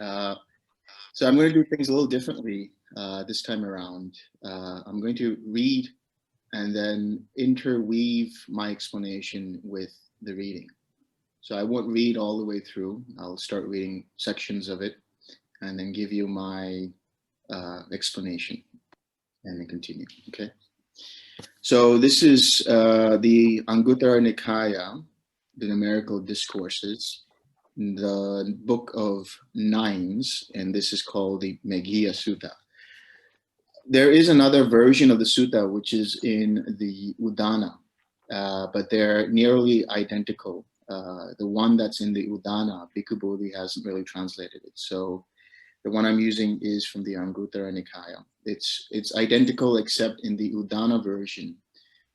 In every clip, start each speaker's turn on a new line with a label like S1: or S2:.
S1: So I'm going to do things a little differently this time around. I'm going to read and then interweave my explanation with the reading. So I won't read all the way through. I'll start reading sections of it and then give you my explanation and then continue, okay? So this is the Anguttara Nikaya, the numerical discourses, the book of nines, and this is called the Meghiya Sutta. There is another version of the sutta which is in the Udana, but they're nearly identical. The one that's in the Udana, Bhikkhu Bodhi hasn't really translated it. So the one I'm using is from the Anguttara Nikaya. It's identical except in the Udana version,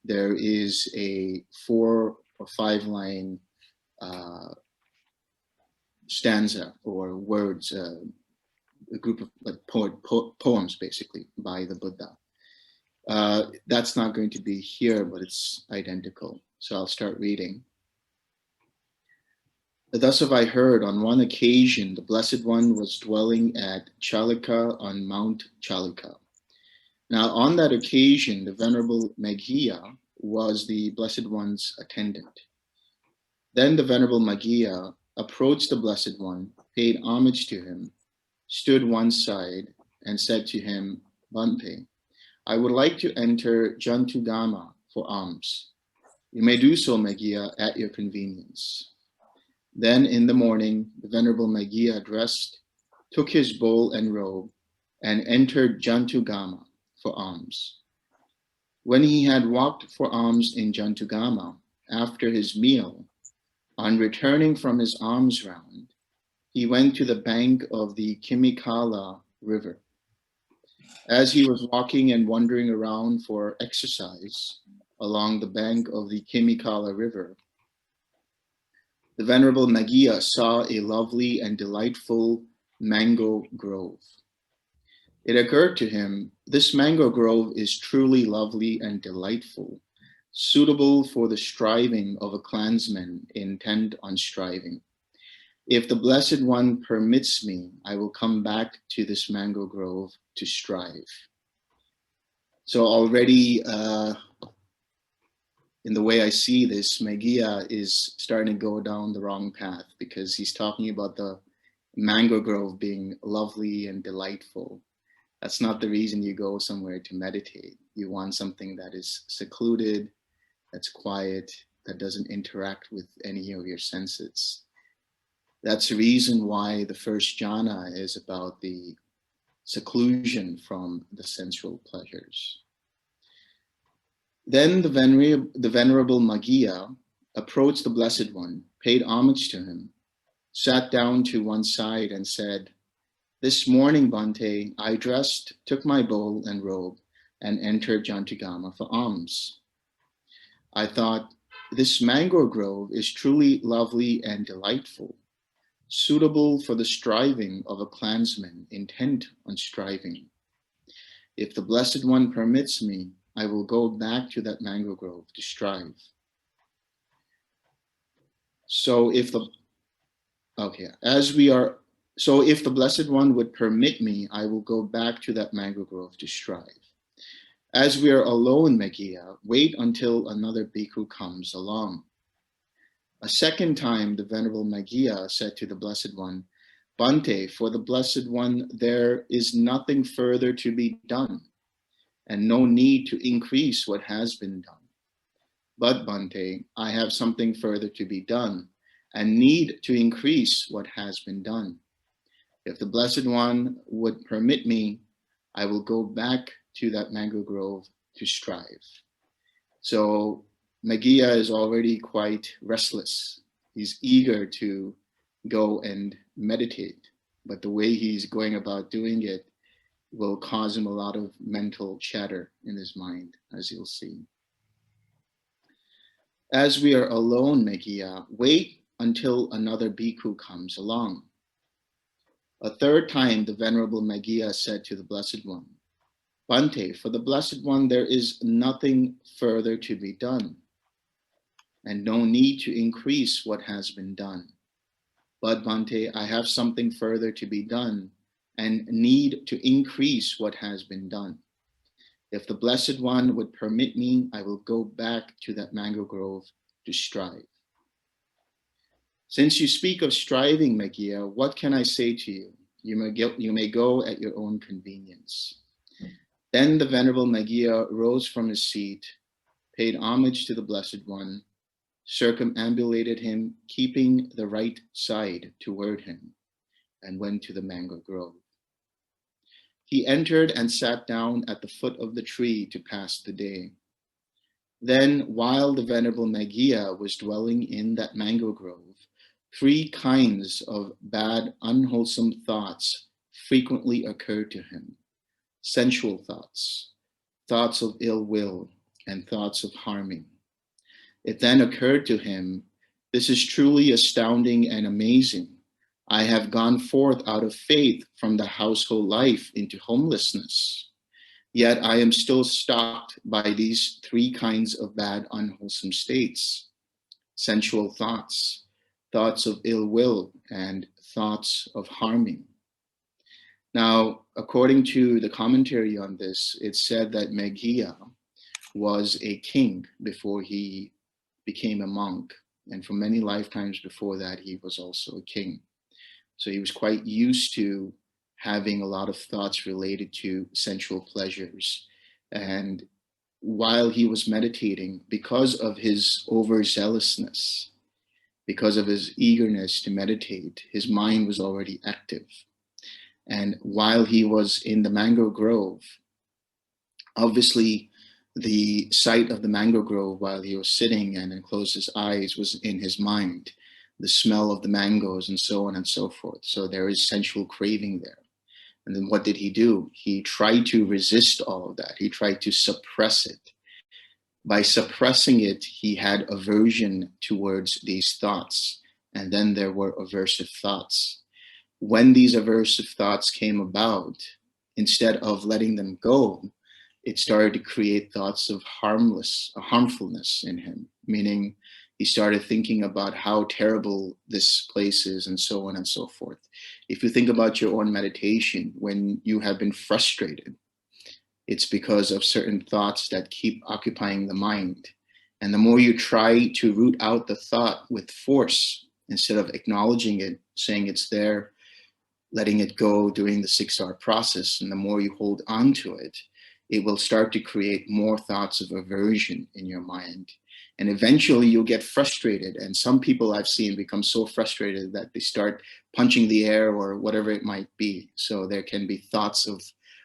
S1: there is a 4 or 5 line stanza or words, a group of like poems basically by the Buddha. That's not going to be here, but it's identical. So I'll start reading. Thus have I heard, on one occasion, the Blessed One was dwelling at Chalika on Mount Chalika. Now, on that occasion, the Venerable Meghiya was the Blessed One's attendant. Then the Venerable Meghiya approached the Blessed One, paid homage to him, stood one side, and said to him, Bhante, I would like to enter Jantugama for alms. You may do so, Meghiya, at your convenience. Then in the morning, the Venerable Meghiya dressed, took his bowl and robe, and entered Jantugama for alms. When he had walked for alms in Jantugama, after his meal, on returning from his alms round, he went to the bank of the Kimikala River. As he was walking and wandering around for exercise along the bank of the Kimikala River, the Venerable Meghiya saw a lovely and delightful mango grove. It occurred to him, this mango grove is truly lovely and delightful, suitable for the striving of a clansman intent on striving. If the Blessed One permits me, I will come back to this mango grove to strive. So already in the way I see this, Meghiya is starting to go down the wrong path because he's talking about the mango grove being lovely and delightful. That's not the reason you go somewhere to meditate. You want something that is secluded, that's quiet, that doesn't interact with any of your senses. That's the reason why the first jhana is about the seclusion from the sensual pleasures. Then the Venerable Meghiya approached the Blessed One, paid homage to him, sat down to one side and said, this morning, Bhante, I dressed, took my bowl and robe, and entered Jantugama for alms. I thought, this mango grove is truly lovely and delightful, suitable for the striving of a clansman intent on striving. If the Blessed One permits me, I will go back to that mango grove to strive. So if the Blessed One would permit me, I will go back to that mango grove to strive. As we are alone, Meghiya, wait until another bhikkhu comes along. A second time, the Venerable Meghiya said to the Blessed One, Bhante, for the Blessed One, there is nothing further to be done, and no need to increase what has been done. But, Bhante, I have something further to be done, and need to increase what has been done. If the Blessed One would permit me, I will go back to that mango grove to strive. So Meghiya is already quite restless. He's eager to go and meditate, but the way he's going about doing it will cause him a lot of mental chatter in his mind, as you'll see. As we are alone, Meghiya, wait until another bhikkhu comes along. A third time, the Venerable Meghiya said to the Blessed One, Bhante, for the Blessed One, there is nothing further to be done, and no need to increase what has been done. But Bhante, I have something further to be done and need to increase what has been done. If the Blessed One would permit me, I will go back to that mango grove to strive. Since you speak of striving, Meghiya, what can I say to you? You may go at your own convenience. Then the Venerable Meghiya rose from his seat, paid homage to the Blessed One, circumambulated him, keeping the right side toward him, and went to the mango grove. He entered and sat down at the foot of the tree to pass the day. Then, while the Venerable Meghiya was dwelling in that mango grove, three kinds of bad, unwholesome thoughts frequently occurred to him: sensual thoughts, thoughts of ill will, and thoughts of harming. It then occurred to him, this is truly astounding and amazing. I have gone forth out of faith from the household life into homelessness. Yet I am still stalked by these three kinds of bad, unwholesome states: sensual thoughts, thoughts of ill will, and thoughts of harming. Now, according to the commentary on this, it said that Meghiya was a king before he became a monk. And for many lifetimes before that, he was also a king. So he was quite used to having a lot of thoughts related to sensual pleasures. And while he was meditating, because of his overzealousness, because of his eagerness to meditate, his mind was already active. And while he was in the mango grove, obviously the sight of the mango grove while he was sitting and closed his eyes was in his mind, the smell of the mangoes and so on and so forth. So there is sensual craving there. And then what did he do? He tried to resist all of that. He tried to suppress it. By suppressing it, he had aversion towards these thoughts. And then there were aversive thoughts. When these aversive thoughts came about, instead of letting them go, it started to create thoughts of harmfulness in him, meaning he started thinking about how terrible this place is and so on and so forth. If you think about your own meditation, when you have been frustrated, it's because of certain thoughts that keep occupying the mind. And the more you try to root out the thought with force, instead of acknowledging it, saying it's there, letting it go, doing the 6R process, and the more you hold on to it, it will start to create more thoughts of aversion in your mind. And eventually you'll get frustrated. And some people I've seen become so frustrated that they start punching the air or whatever it might be. So there can be thoughts of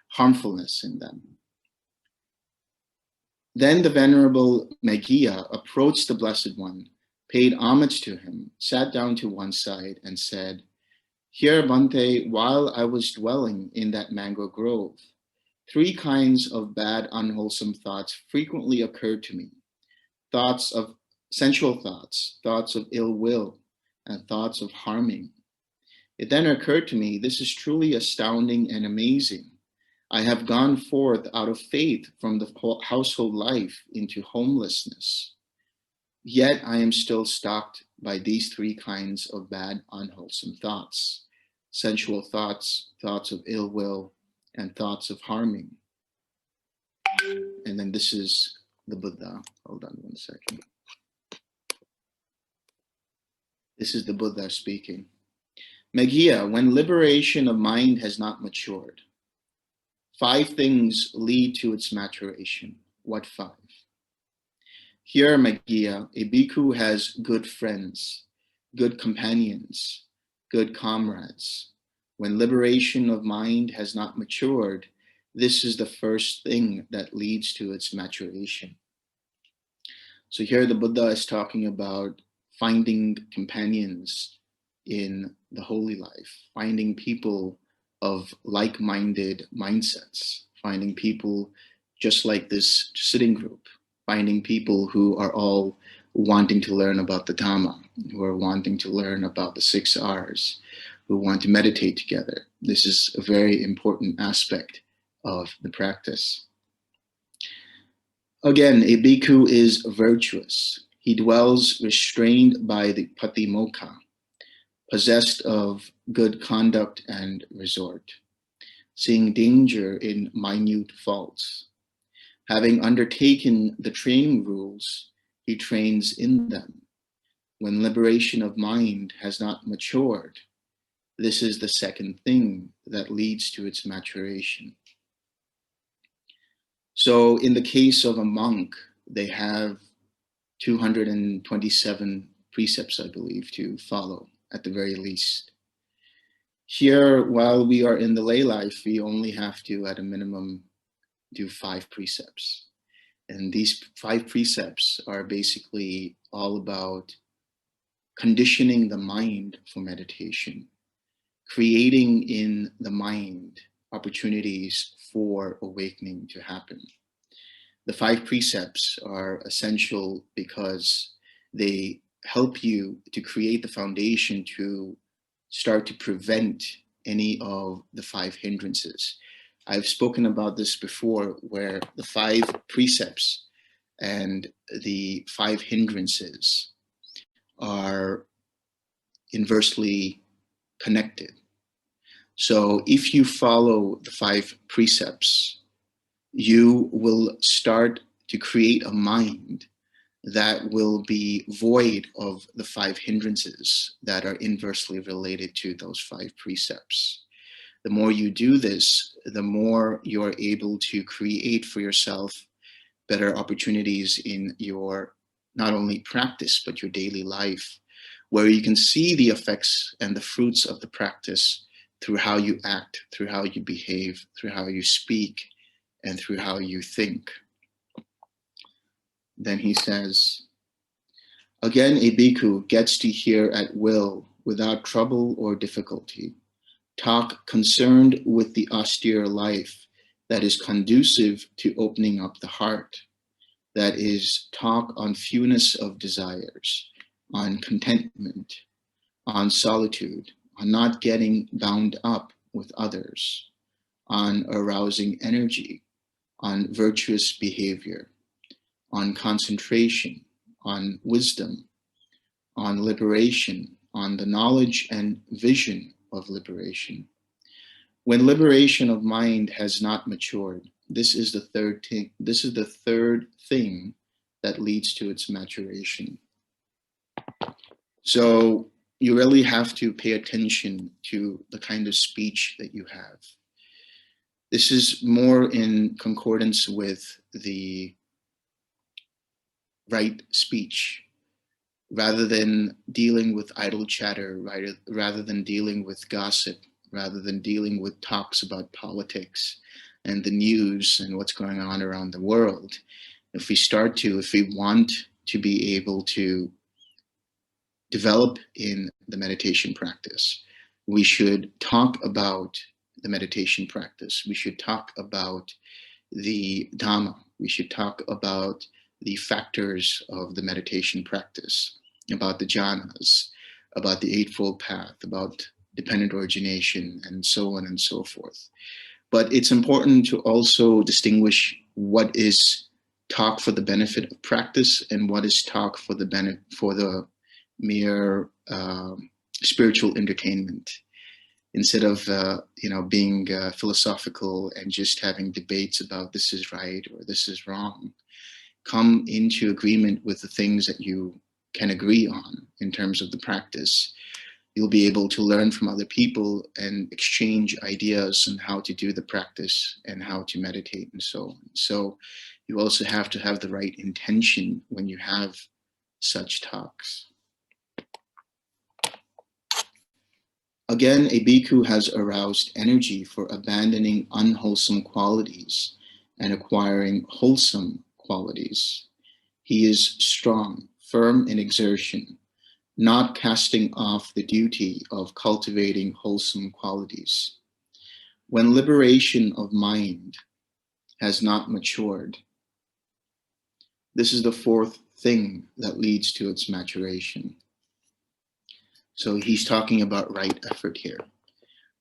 S1: harmfulness in them. Then the Venerable Meghiya approached the Blessed One, paid homage to him, sat down to one side and said, "Here, Bhante, while I was dwelling in that mango grove, three kinds of bad, unwholesome thoughts frequently occurred to me: thoughts of sensual thoughts, thoughts of ill will, and thoughts of harming. It then occurred to me, this is truly astounding and amazing. I have gone forth out of faith from the household life into homelessness. Yet I am still stalked by these three kinds of bad, unwholesome thoughts: sensual thoughts, thoughts of ill will, and thoughts of harming." And then this is the Buddha. Hold on one second. This is the Buddha speaking. "Meghiya, when liberation of mind has not matured, 5 things lead to its maturation." What 5? "Here, Meghiya, a bhikkhu has good friends, good companions, good comrades. When liberation of mind has not matured, this is the first thing that leads to its maturation." So here the Buddha is talking about finding companions in the holy life, finding people of like-minded mindsets, finding people just like this sitting group, finding people who are all wanting to learn about the Dhamma, who are wanting to learn about the 6 R's, who want to meditate together. This is a very important aspect of the practice. Again, a bhikkhu is virtuous. He dwells restrained by the patimokkha. possessed of good conduct and resort, seeing danger in minute faults. Having undertaken the training rules, he trains in them. When liberation of mind has not matured, this is the second thing that leads to its maturation. So in the case of a monk, they have 227 precepts, I believe, to follow at the very least. Here, while we are in the lay life, we only have to, at a minimum, do 5 precepts. And these 5 precepts are basically all about conditioning the mind for meditation, creating in the mind opportunities for awakening to happen. The 5 precepts are essential because they help you to create the foundation to start to prevent any of the 5 hindrances. I've spoken about this before, where the 5 precepts and the 5 hindrances are inversely connected. So if you follow the 5 precepts, you will start to create a mind that will be void of the 5 hindrances that are inversely related to those 5 precepts. The more you do this, the more you're able to create for yourself better opportunities in your not only practice, but your daily life, where you can see the effects and the fruits of the practice through how you act, through how you behave, through how you speak, and through how you think. Then he says, again, a bhikkhu gets to hear at will, without trouble or difficulty, talk concerned with the austere life that is conducive to opening up the heart. That is, talk on fewness of desires, on contentment, on solitude, on not getting bound up with others, on arousing energy, on virtuous behavior, on concentration, on wisdom, on liberation, on the knowledge and vision of liberation. When liberation of mind has not matured, this is the third thing. This is the third thing that leads to its maturation. So you really have to pay attention to the kind of speech that you have. This is more in concordance with the right speech, rather than dealing with idle chatter, rather than dealing with gossip, rather than dealing with talks about politics and the news and what's going on around the world. If we want to be able to develop in the meditation practice, we should talk about the meditation practice. We should talk about the Dhamma. We should talk about the factors of the meditation practice, about the jhanas, about the Eightfold Path, about dependent origination, and so on and so forth. But it's important to also distinguish what is talk for the benefit of practice and what is talk for the mere spiritual entertainment. Instead of being philosophical and just having debates about this is right or this is wrong, come into agreement with the things that you can agree on in terms of the practice. You'll be able to learn from other people and exchange ideas on how to do the practice and how to meditate and so on. So you also have to have the right intention when you have such talks. Again, a bhikkhu has aroused energy for abandoning unwholesome qualities and acquiring wholesome qualities. He is strong, firm in exertion, not casting off the duty of cultivating wholesome qualities. When liberation of mind has not matured, this is the fourth thing that leads to its maturation. So he's talking about right effort here.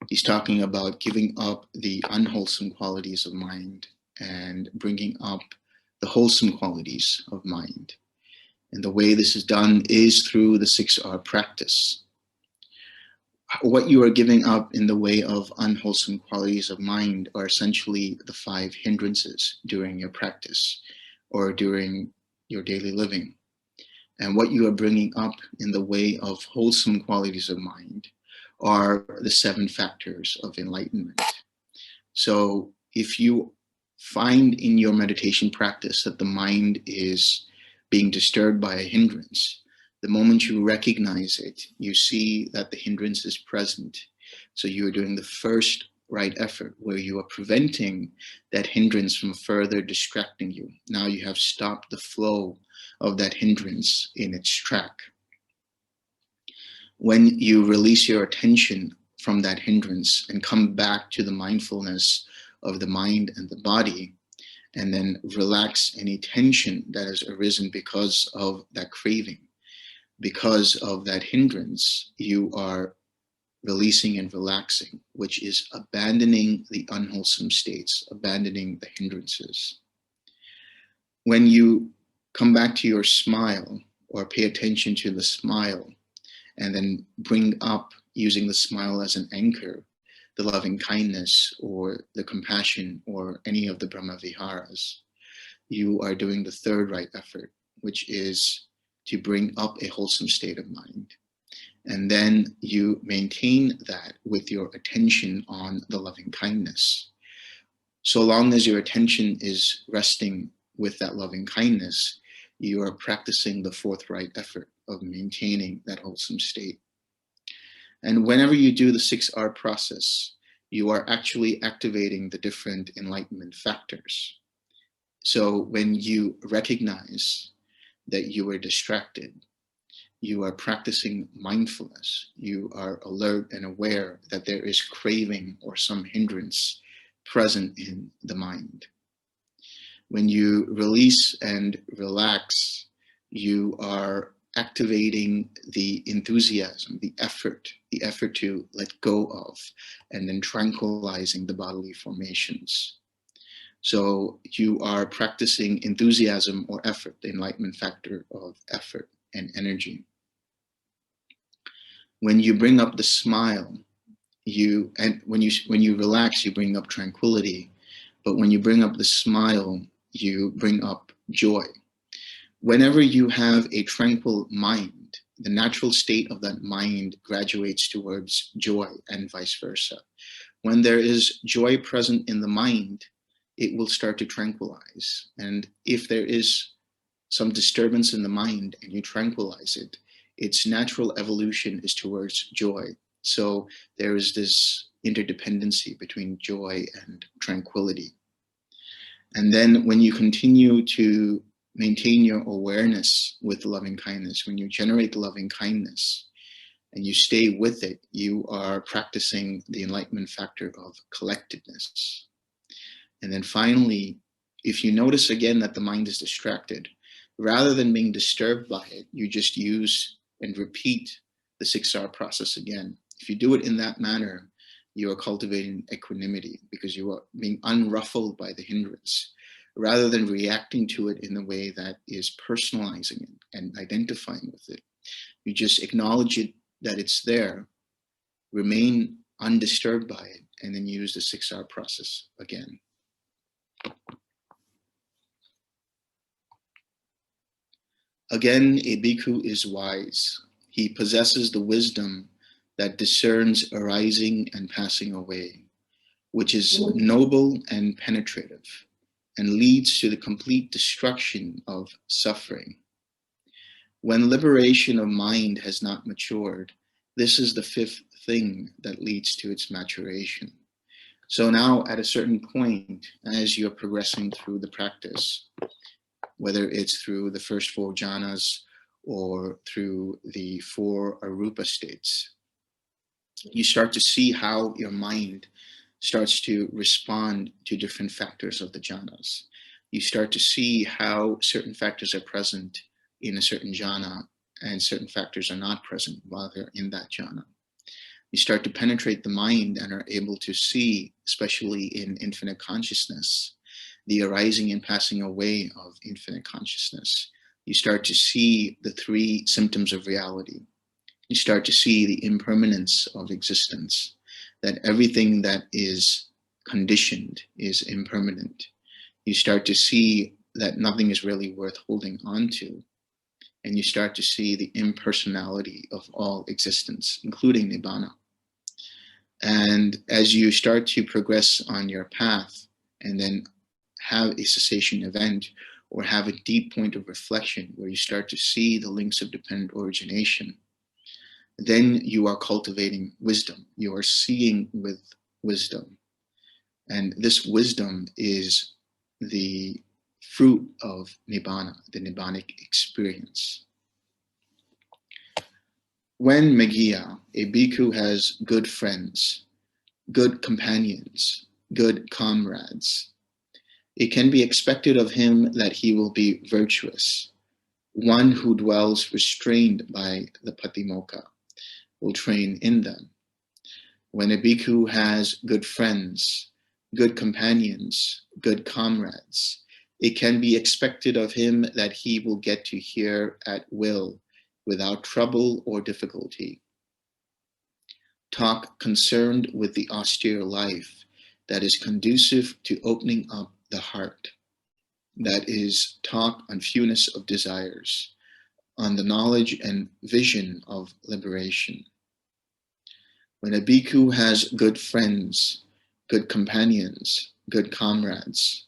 S1: He's talking about giving up the unwholesome qualities of mind and bringing up the wholesome qualities of mind. And the way this is done is through the 6R practice. what you are giving up in the way of unwholesome qualities of mind are essentially the 5 hindrances during your practice or during your daily living. And what you are bringing up in the way of wholesome qualities of mind are the 7 factors of enlightenment. So if you find in your meditation practice that the mind is being disturbed by a hindrance, the moment you recognize it, you see that the hindrance is present. So you are doing the first right effort where you are preventing that hindrance from further distracting you. Now you have stopped the flow of that hindrance in its track. When you release your attention from that hindrance and come back to the mindfulness of the mind and the body, and then relax any tension that has arisen because of that craving, because of that hindrance, you are releasing and relaxing, which is abandoning the unwholesome states, abandoning the hindrances. When you come back to your smile or pay attention to the smile, and then bring up, using the smile as an anchor, the loving kindness or the compassion or any of the Brahma Viharas, you are doing the third right effort, which is to bring up a wholesome state of mind. And then you maintain that with your attention on the loving kindness. So long as your attention is resting with that loving kindness, you are practicing the fourth right effort of maintaining that wholesome state. And whenever you do the 6R process, you are actually activating the different enlightenment factors. So when you recognize that you are distracted, you are practicing mindfulness, you are alert and aware that there is craving or some hindrance present in the mind. When you release and relax, you are activating the enthusiasm, the effort to let go of, and then tranquilizing the bodily formations. So you are practicing enthusiasm or effort, the enlightenment factor of effort and energy. When you bring up the smile, when you relax, you bring up tranquility. But when you bring up the smile, you bring up joy. Whenever you have a tranquil mind, the natural state of that mind graduates towards joy and vice versa. When there is joy present in the mind, it will start to tranquilize. And if there is some disturbance in the mind and you tranquilize it, its natural evolution is towards joy. So there is this interdependency between joy and tranquility. And then when you continue to maintain your awareness with loving kindness, when you generate loving kindness and you stay with it, you are practicing the enlightenment factor of collectedness. And then finally, if you notice again that the mind is distracted, rather than being disturbed by it, you just use and repeat the 6R process again. If you do it in that manner, you are cultivating equanimity because you are being unruffled by the hindrance, rather than reacting to it in the way that is personalizing it and identifying with it. You just acknowledge it, that it's there, remain undisturbed by it, and then use the 6R process again. Again, a bhikkhu is wise. He possesses the wisdom that discerns arising and passing away, which is noble and penetrative, and leads to the complete destruction of suffering. When liberation of mind has not matured, this is the fifth thing that leads to its maturation. So now at a certain point, as you're progressing through the practice, whether it's through the first 4 jhanas or through the 4 arupa states, you start to see how your mind starts to respond to different factors of the jhanas. You start to see how certain factors are present in a certain jhana and certain factors are not present while they're in that jhana. You start to penetrate the mind and are able to see, especially in infinite consciousness, the arising and passing away of infinite consciousness. You start to see the 3 symptoms of reality: You start to see the impermanence of existence, that everything that is conditioned is impermanent. You start to see that nothing is really worth holding on to. And you start to see the impersonality of all existence, including Nibbana. And as you start to progress on your path and then have a cessation event or have a deep point of reflection where you start to see the links of dependent origination, then you are cultivating wisdom. You are seeing with wisdom. And this wisdom is the fruit of Nibbana, the Nibbanic experience. When Meghiya, a bhikkhu has good friends, good companions, good comrades, it can be expected of him that he will be virtuous. One who dwells restrained by the patimokkha will train in them. When a bhikkhu has good friends, good companions, good comrades, it can be expected of him that he will get to hear at will, without trouble or difficulty. Talk concerned with the austere life that is conducive to opening up the heart. That is, talk on fewness of desires, on the knowledge and vision of liberation. When a bhikkhu has good friends, good companions, good comrades,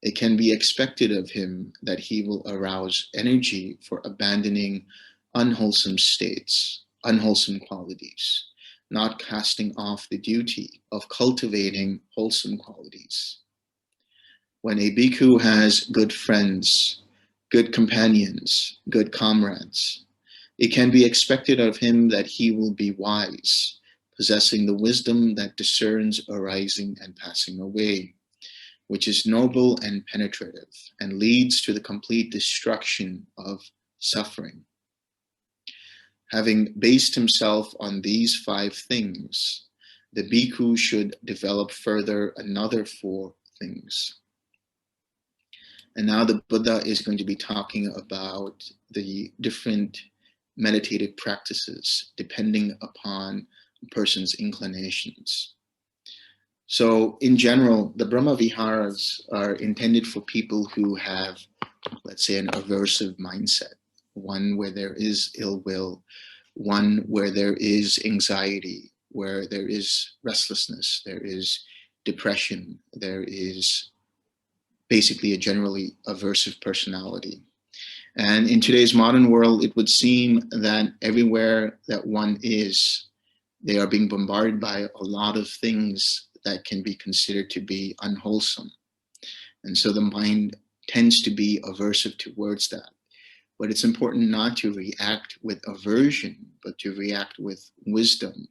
S1: it can be expected of him that he will arouse energy for abandoning unwholesome states, unwholesome qualities, not casting off the duty of cultivating wholesome qualities. When a bhikkhu has good friends, good companions, good comrades, it can be expected of him that he will be wise, possessing the wisdom that discerns arising and passing away, which is noble and penetrative, and leads to the complete destruction of suffering. Having based himself on these 5 things, the bhikkhu should develop further another 4 things. And now the Buddha is going to be talking about the different meditative practices depending upon a person's inclinations. So in general, the Brahma Viharas are intended for people who have, let's say, an aversive mindset, one where there is ill will, one where there is anxiety, where there is restlessness, there is depression, there is basically a generally aversive personality. And in today's modern world, it would seem that everywhere that one is, they are being bombarded by a lot of things that can be considered to be unwholesome. And so the mind tends to be aversive towards that. But it's important not to react with aversion, but to react with wisdom,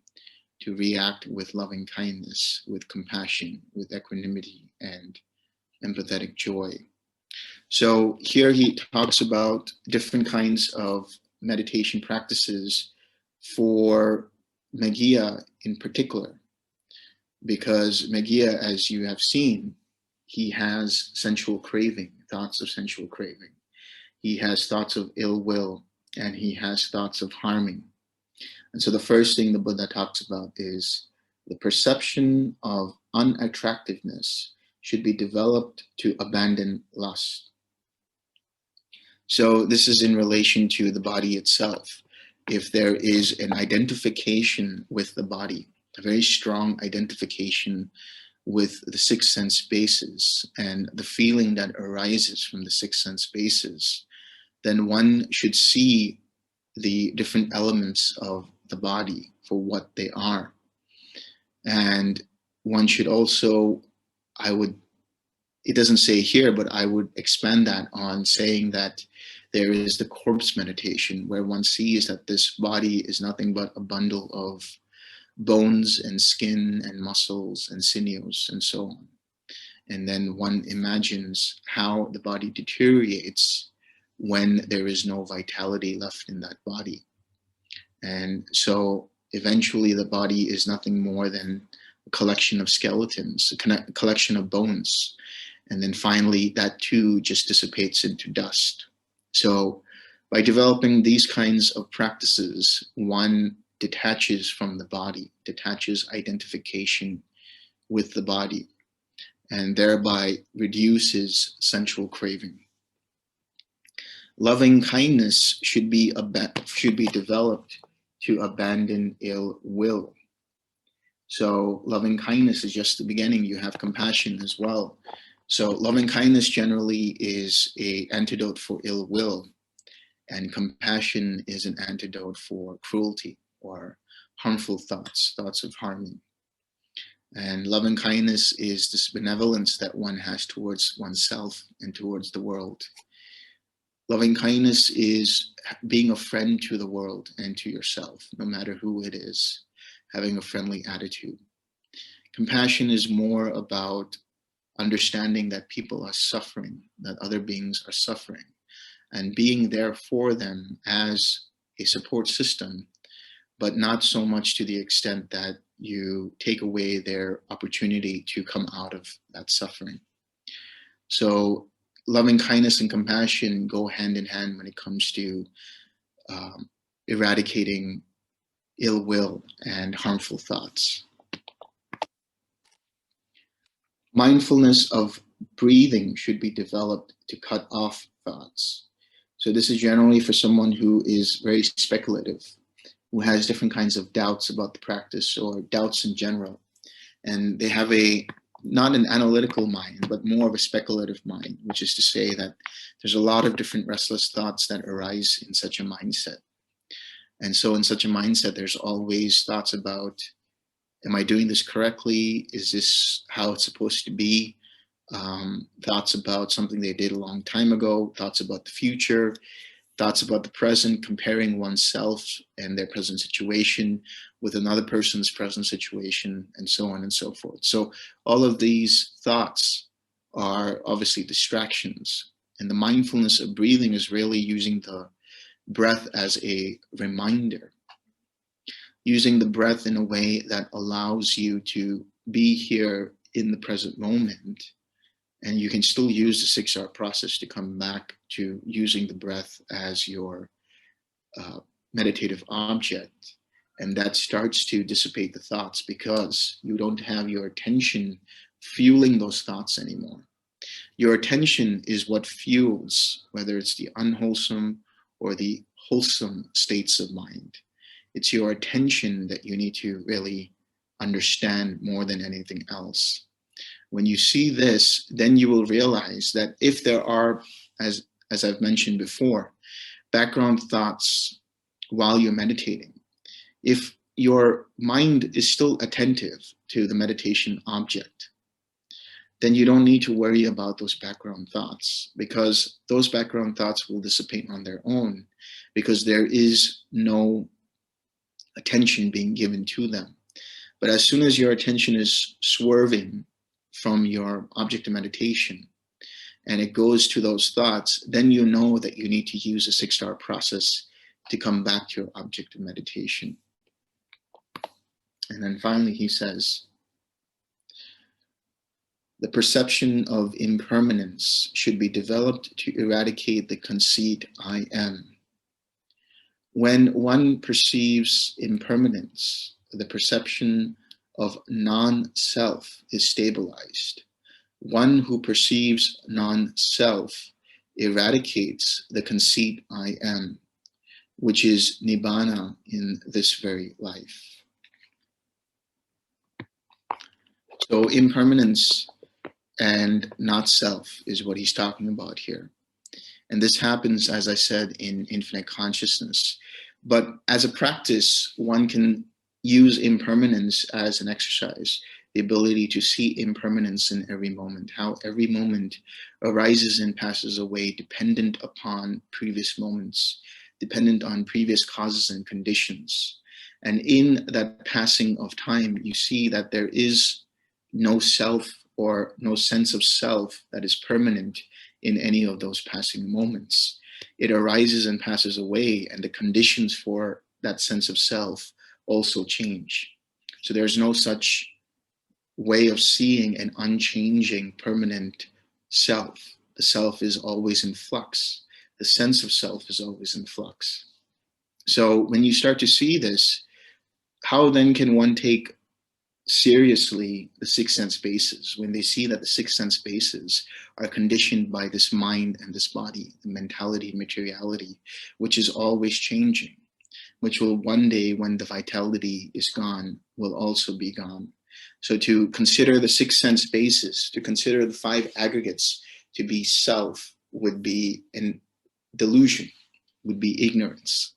S1: to react with loving kindness, with compassion, with equanimity, and empathetic joy. So here he talks about different kinds of meditation practices for Meghiya in particular, because Meghiya, as you have seen, he has sensual craving, thoughts of sensual craving. He has thoughts of ill will, and he has thoughts of harming. And so the first thing the Buddha talks about is the perception of unattractiveness should be developed to abandon lust. So this is in relation to the body itself. If there is an identification with the body, a very strong identification with the 6 sense bases and the feeling that arises from the 6 sense bases, then one should see the different elements of the body for what they are. And one should also, it doesn't say here, but I would expand that on saying that there is the corpse meditation, where one sees that this body is nothing but a bundle of bones and skin and muscles and sinews and so on. And then one imagines how the body deteriorates when there is no vitality left in that body. And so eventually the body is nothing more than a collection of skeletons, a collection of bones. And then finally that too just dissipates into dust. So By developing these kinds of practices, one detaches from the body, detaches identification with the body, and thereby reduces sensual craving. Loving kindness should be developed to abandon ill will. So loving kindness is just the beginning. You have compassion as well. So loving kindness generally is an antidote for ill will, and compassion is an antidote for cruelty or harmful thoughts, thoughts of harming. And loving kindness is this benevolence that one has towards oneself and towards the world. Loving kindness is being a friend to the world and to yourself, no matter who it is, having a friendly attitude. Compassion is more about understanding that people are suffering, that other beings are suffering, and being there for them as a support system, but not so much to the extent that you take away their opportunity to come out of that suffering. So loving kindness and compassion go hand in hand when it comes to eradicating ill will and harmful thoughts. Mindfulness of breathing should be developed to cut off thoughts. So this is generally for someone who is very speculative, who has different kinds of doubts about the practice or doubts in general. And they have not an analytical mind, but more of a speculative mind, which is to say that there's a lot of different restless thoughts that arise in such a mindset. And so in such a mindset, there's always thoughts about, am I doing this correctly? Is this how it's supposed to be? Thoughts about something they did a long time ago, thoughts about the future, thoughts about the present, comparing oneself and their present situation with another person's present situation, and so on and so forth. So all of these thoughts are obviously distractions. And the mindfulness of breathing is really using the breath as a reminder, using the breath in a way that allows you to be here in the present moment. And you can still use the 6R process to come back to using the breath as your meditative object. And that starts to dissipate the thoughts because you don't have your attention fueling those thoughts anymore. Your attention is what fuels, whether it's the unwholesome or the wholesome states of mind. It's your attention that you need to really understand more than anything else. When you see this, then you will realize that if there are, as I've mentioned before, background thoughts while you're meditating, if your mind is still attentive to the meditation object, then you don't need to worry about those background thoughts, because those background thoughts will dissipate on their own, because there is no attention being given to them. But as soon as your attention is swerving from your object of meditation and it goes to those thoughts, then you know that you need to use a 6-star process to come back to your object of meditation. And then finally he says, the perception of impermanence should be developed to eradicate the conceit I am. When one perceives impermanence, the perception of non-self is stabilized. One who perceives non-self eradicates the conceit I am, which is nibbana in this very life. So impermanence and not self is what he's talking about here. And this happens, as I said, in infinite consciousness. But as a practice, one can use impermanence as an exercise, the ability to see impermanence in every moment, how every moment arises and passes away dependent upon previous moments, dependent on previous causes and conditions. And in that passing of time, you see that there is no self or no sense of self that is permanent in any of those passing moments. It arises and passes away, and the conditions for that sense of self also change. So there's no such way of seeing an unchanging, permanent self. The self is always in flux. The sense of self is always in flux. So when you start to see this, how then can one take seriously the six sense bases when they see that the six sense bases are conditioned by this mind and this body, the mentality and materiality, which is always changing, which will one day, when the vitality is gone, will also be gone. So to consider the six sense bases, to consider the five aggregates to be self would be an delusion, would be ignorance.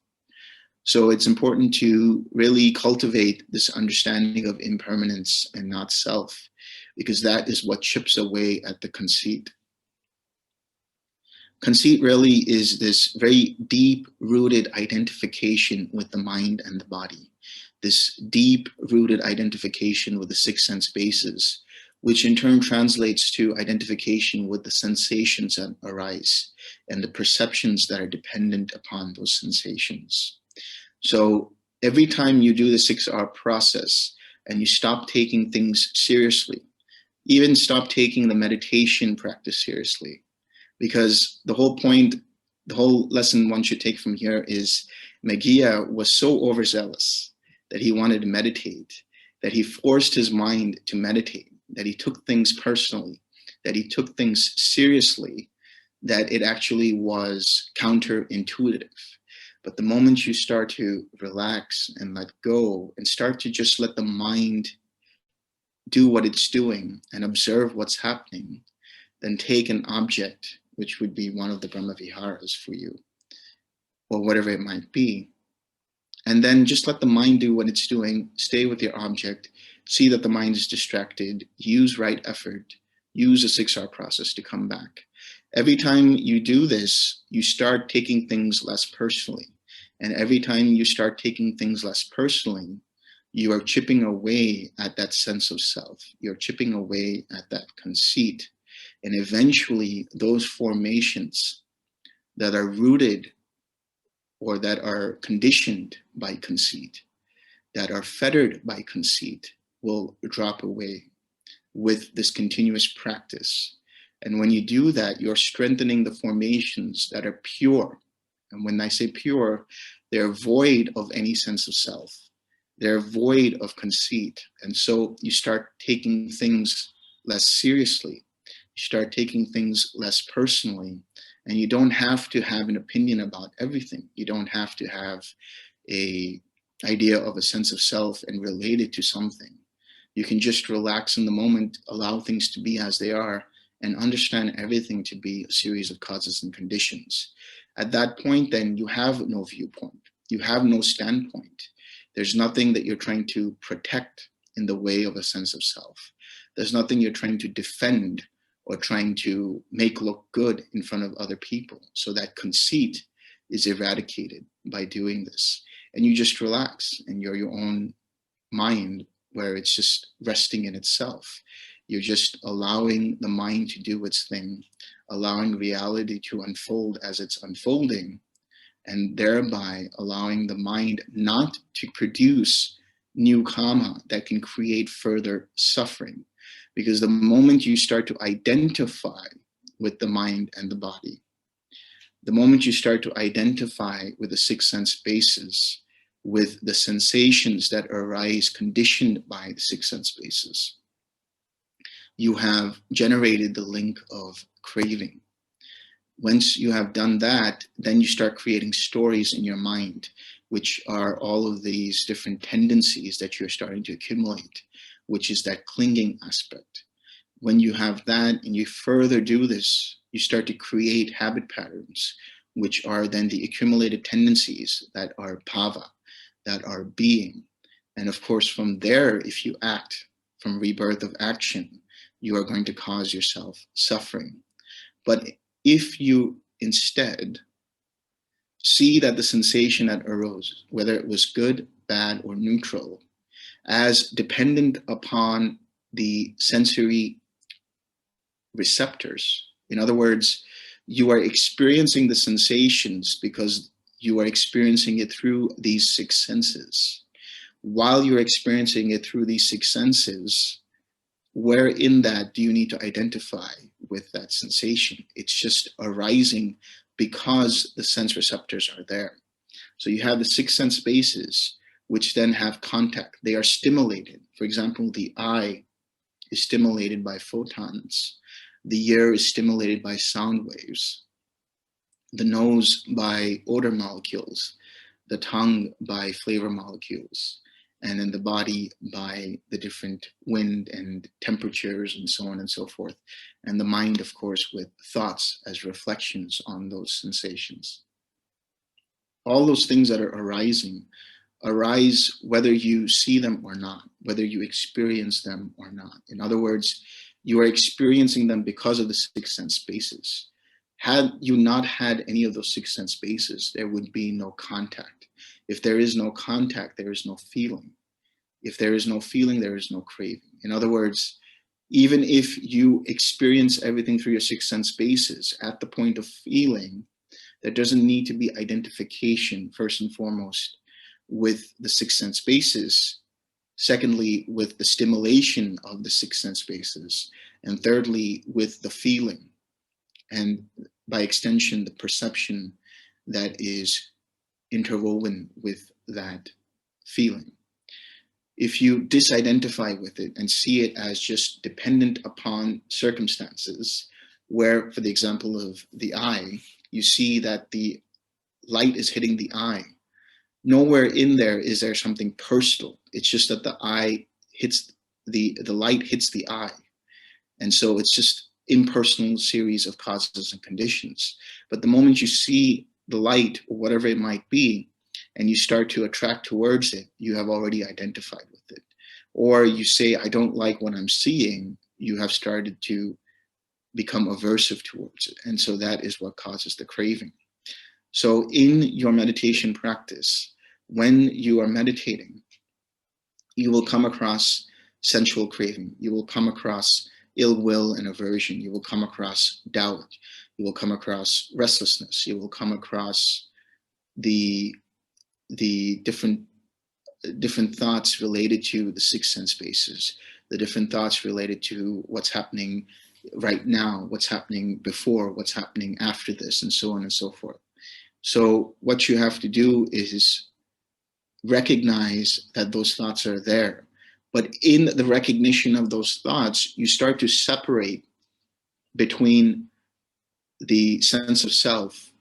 S1: So it's important to really cultivate this understanding of impermanence and not self, because that is what chips away at the conceit. Conceit really is this very deep-rooted identification with the mind and the body, this deep-rooted identification with the six sense bases, which in turn translates to identification with the sensations that arise and the perceptions that are dependent upon those sensations. So every time you do the 6R process and you stop taking things seriously, even stop taking the meditation practice seriously, because the whole point, the whole lesson one should take from here is Meghiya was so overzealous that he wanted to meditate, that he forced his mind to meditate, that he took things personally, that he took things seriously, that it actually was counterintuitive. But the moment you start to relax and let go and start to just let the mind do what it's doing and observe what's happening, then take an object, which would be one of the Brahma Viharas for you, or whatever it might be, and then just let the mind do what it's doing, stay with your object, see that the mind is distracted, use right effort, use a 6R process to come back. Every time you do this, you start taking things less personally. And every time you start taking things less personally, you are chipping away at that sense of self. You're chipping away at that conceit. And eventually, those formations that are rooted or that are conditioned by conceit, that are fettered by conceit, will drop away with this continuous practice. And when you do that, you're strengthening the formations that are pure. And when I say pure, they're void of any sense of self. They're void of conceit. And so you start taking things less seriously. You start taking things less personally. And you don't have to have an opinion about everything. You don't have to have an idea of a sense of self and relate it to something. You can just relax in the moment, allow things to be as they are, and understand everything to be a series of causes and conditions. At that point, then you have no viewpoint. You have no standpoint. There's nothing that you're trying to protect in the way of a sense of self. There's nothing you're trying to defend or trying to make look good in front of other people. So that conceit is eradicated by doing this. And you just relax and you're your own mind where it's just resting in itself. You're just allowing the mind to do its thing, allowing reality to unfold as it's unfolding, and thereby allowing the mind not to produce new karma that can create further suffering. Because the moment you start to identify with the mind and the body, the moment you start to identify with the six sense bases, with the sensations that arise conditioned by the six sense bases, you have generated the link of craving. Once you have done that, then you start creating stories in your mind, which are all of these different tendencies that you're starting to accumulate, which is that clinging aspect. When you have that and you further do this, you start to create habit patterns, which are then the accumulated tendencies that are bhava, that are being. And of course, from there, if you act from rebirth of action, you are going to cause yourself suffering. But if you instead see that the sensation that arose, whether it was good, bad, or neutral, as dependent upon the sensory receptors, in other words, you are experiencing the sensations because you are experiencing it through these six senses. While you're experiencing it through these six senses, where in that do you need to identify with that sensation? It's just arising because the sense receptors are there. So you have the six sense spaces, which then have contact. They are stimulated. For example, the eye is stimulated by photons. The ear is stimulated by sound waves. The nose by odor molecules. The tongue by flavor molecules. And then the body by the different wind and temperatures and so on and so forth. And the mind, of course, with thoughts as reflections on those sensations. All those things that are arising arise whether you see them or not, whether you experience them or not. In other words, you are experiencing them because of the six sense spaces. Had you not had any of those six sense spaces, there would be no contact. If there is no contact, there is no feeling. If there is no feeling, there is no craving. In other words, even if you experience everything through your six sense spaces, at the point of feeling, there doesn't need to be identification, first and foremost, with the six sense spaces. Secondly, with the stimulation of the six sense spaces. And thirdly, with the feeling. And by extension, the perception that is interwoven with that feeling. If you disidentify with it and see it as just dependent upon circumstances, where, for the example of the eye, you see that the light is hitting the eye. Nowhere in there is there something personal. It's just that the eye hits the light hits the eye. And so it's just impersonal series of causes and conditions. But the moment you see the light, or whatever it might be, and you start to attract towards it, you have already identified with it. Or you say, I don't like what I'm seeing, you have started to become aversive towards it. And so that is what causes the craving. So in your meditation practice, when you are meditating, you will come across sensual craving. You will come across ill will and aversion. You will come across doubt. You will come across restlessness. You will come across the different thoughts related to the six sense spaces, the different thoughts related to what's happening right now, what's happening before, what's happening after this, and so on and so forth. So what you have to do is recognize that those thoughts are there. But in the recognition of those thoughts, you start to separate between the sense of self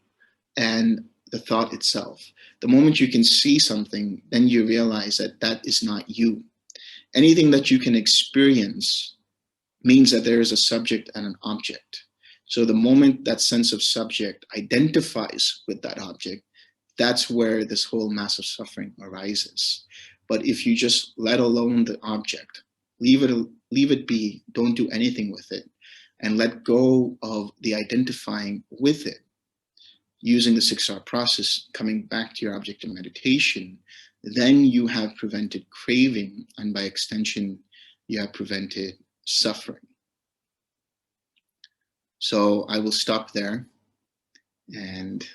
S1: and the thought itself. The moment you can see something, then you realize that that is not you. Anything that you can experience means that there is a subject and an object. So the moment that sense of subject identifies with that object, that's where this whole massive suffering arises. But if you just let alone the object, leave it be, don't do anything with it, and let go of the identifying with it, using the 6R process, coming back to your object of meditation, then you have prevented craving, and by extension, you have prevented suffering. So I will stop there, and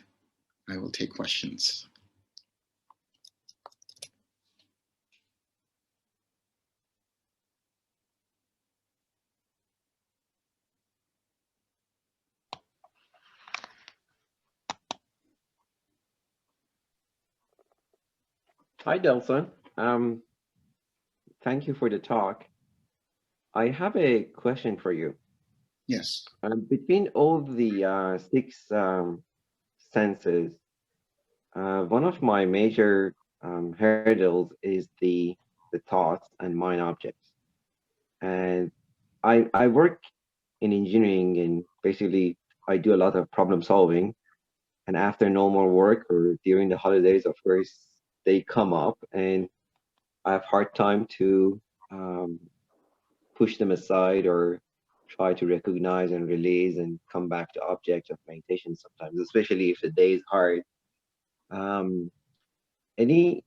S1: I will take questions.
S2: Hi, Delson. Thank you for the talk. I have a question for you.
S1: Yes.
S2: Between all the six senses, one of my major hurdles is the thoughts and mind objects. And I work in engineering, and basically I do a lot of problem solving. And after normal work or during the holidays, of course, they come up, and I have hard time to push them aside or try to recognize and release and come back to objects of meditation sometimes, especially if the day is hard. Any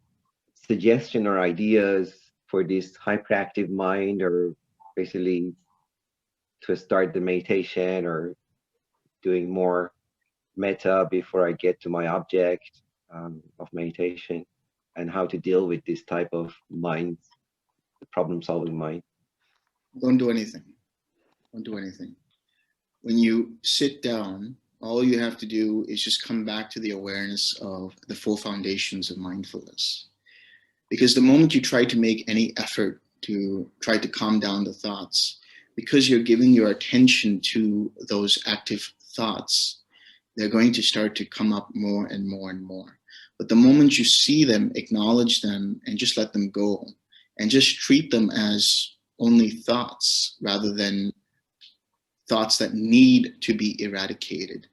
S2: suggestion or ideas for this hyperactive mind, or basically to start the meditation or doing more meta before I get to my object of meditation, and how to deal with this type of mind, the problem-solving mind?
S1: Don't do anything. Don't do anything. When you sit down, All you have to do is just come back to the awareness of the four foundations of mindfulness. Because the moment you try to make any effort to try to calm down the thoughts, because you're giving your attention to those active thoughts, they're going to start to come up more and more and more. But the moment you see them, acknowledge them, and just let them go, and just treat them as only thoughts rather than thoughts that need to be eradicated,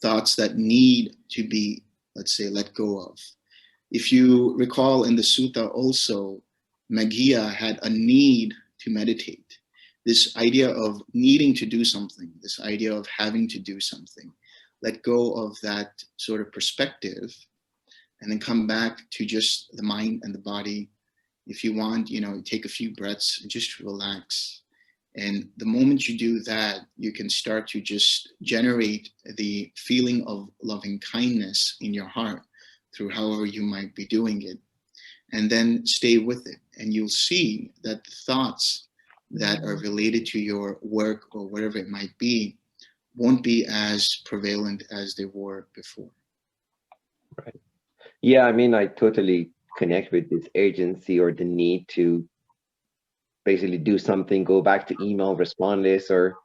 S1: thoughts that need to be, let's say, let go of. If you recall in the sutta also, Meghiya had a need to meditate. This idea of needing to do something, this idea of having to do something, let go of that sort of perspective and then come back to just the mind and the body. If you want, take a few breaths and just relax. And the moment you do that, you can start to just generate the feeling of loving kindness in your heart through however you might be doing it. And then stay with it. And you'll see that the thoughts that are related to your work or whatever it might be won't be as prevalent as they were before.
S2: Right. Yeah, I mean, I totally connect with this urgency or the need to basically do something, go back to email, respond list, or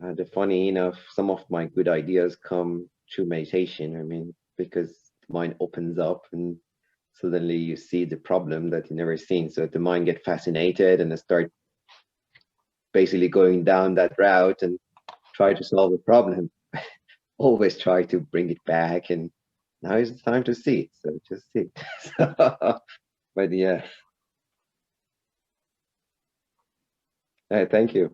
S2: the funny enough, some of my good ideas come through meditation. I mean, because the mind opens up and suddenly you see the problem that you never seen. So the mind get fascinated and start basically going down that route and try to solve a problem. Always try to bring it back, and now is the time to see it. So just see it. But yeah, thank you.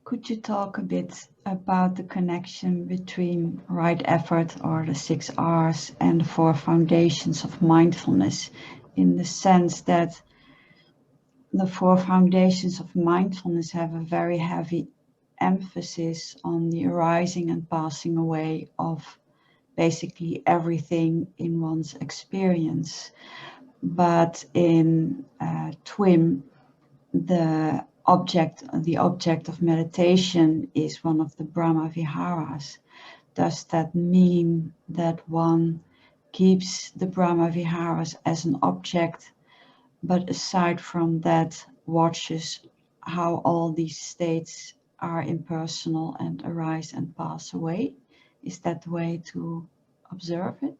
S3: Could you talk a bit about the connection between right effort or the 6 R's and the 4 foundations of mindfulness, in the sense that the 4 foundations of mindfulness have a very heavy emphasis on the arising and passing away of basically everything in one's experience. But in TWIM, the object of meditation is one of the Brahma Viharas. Does that mean that one keeps the Brahma Viharas as an object, but aside from that watches how all these states are impersonal and arise and pass away? Is that the way to observe it?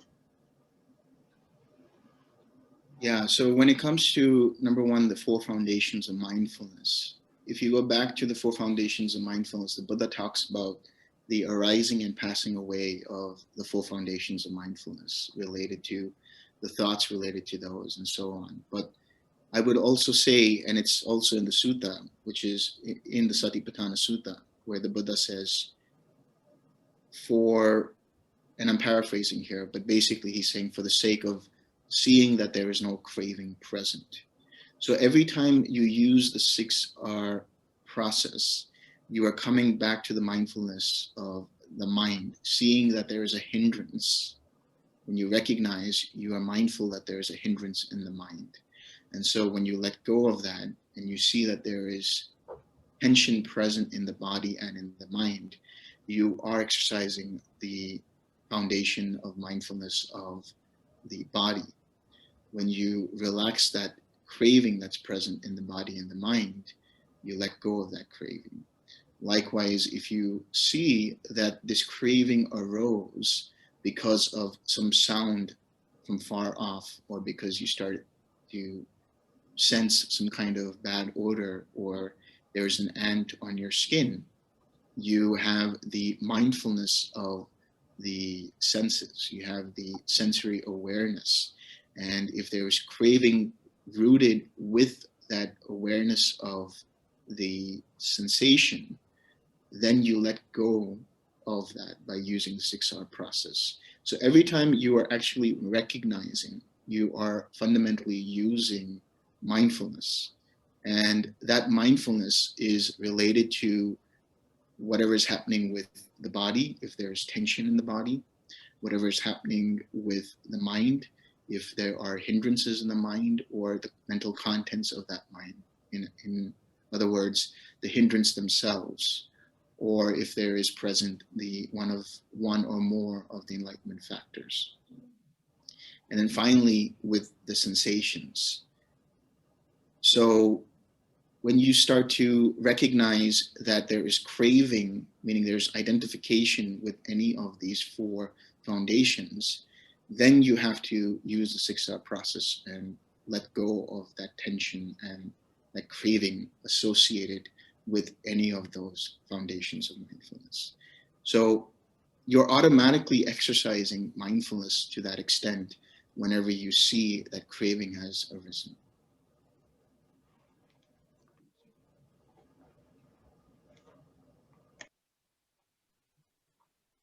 S1: Yeah, so when it comes to number one, the 4 foundations of mindfulness, if you go back to the 4 foundations of mindfulness, the Buddha talks about the arising and passing away of the 4 foundations of mindfulness related to the thoughts related to those and so on. But I would also say, and it's also in the sutta, which is in the Satipatthana Sutta, where the Buddha says, and I'm paraphrasing here, but basically he's saying, for the sake of seeing that there is no craving present. So every time you use the 6R process, you are coming back to the mindfulness of the mind, seeing that there is a hindrance. When you recognize, you are mindful that there is a hindrance in the mind. And so when you let go of that and you see that there is tension present in the body and in the mind, you are exercising the foundation of mindfulness of the body. When you relax that craving that's present in the body and the mind, you let go of that craving. Likewise, if you see that this craving arose because of some sound from far off, or because you started to sense some kind of bad odor, or there's an ant on your skin, you have the mindfulness of the senses, you have the sensory awareness. And if there's craving rooted with that awareness of the sensation, then you let go of that by using the 6R process. So every time you are actually recognizing, you are fundamentally using mindfulness. And that mindfulness is related to whatever is happening with the body, if there's tension in the body, whatever is happening with the mind, if there are hindrances in the mind or the mental contents of that mind. In other words, the hindrance themselves, or if there is present the one or more of the enlightenment factors. And then finally, with the sensations. So when you start to recognize that there is craving, meaning there's identification with any of these four foundations, then you have to use the 6R process and let go of that tension and that craving associated with any of those foundations of mindfulness. So you're automatically exercising mindfulness to that extent whenever you see that craving has arisen.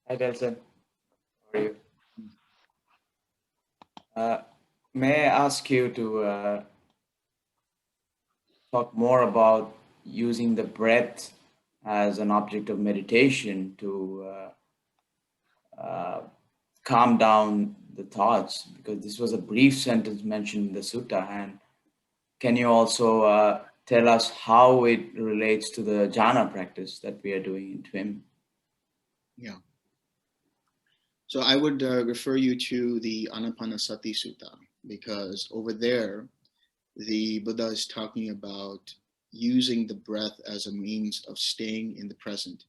S4: Hi, Delson. How are you? May I ask you to talk more about using the breath as an object of meditation to calm down the thoughts? Because this was a brief sentence mentioned in the sutta. And can you also tell us how it relates to the jhana practice that we are doing in TWIM?
S1: Yeah. So I would refer you to the Anapanasati Sutta, because over there, the Buddha is talking about using the breath as a means of staying in the present.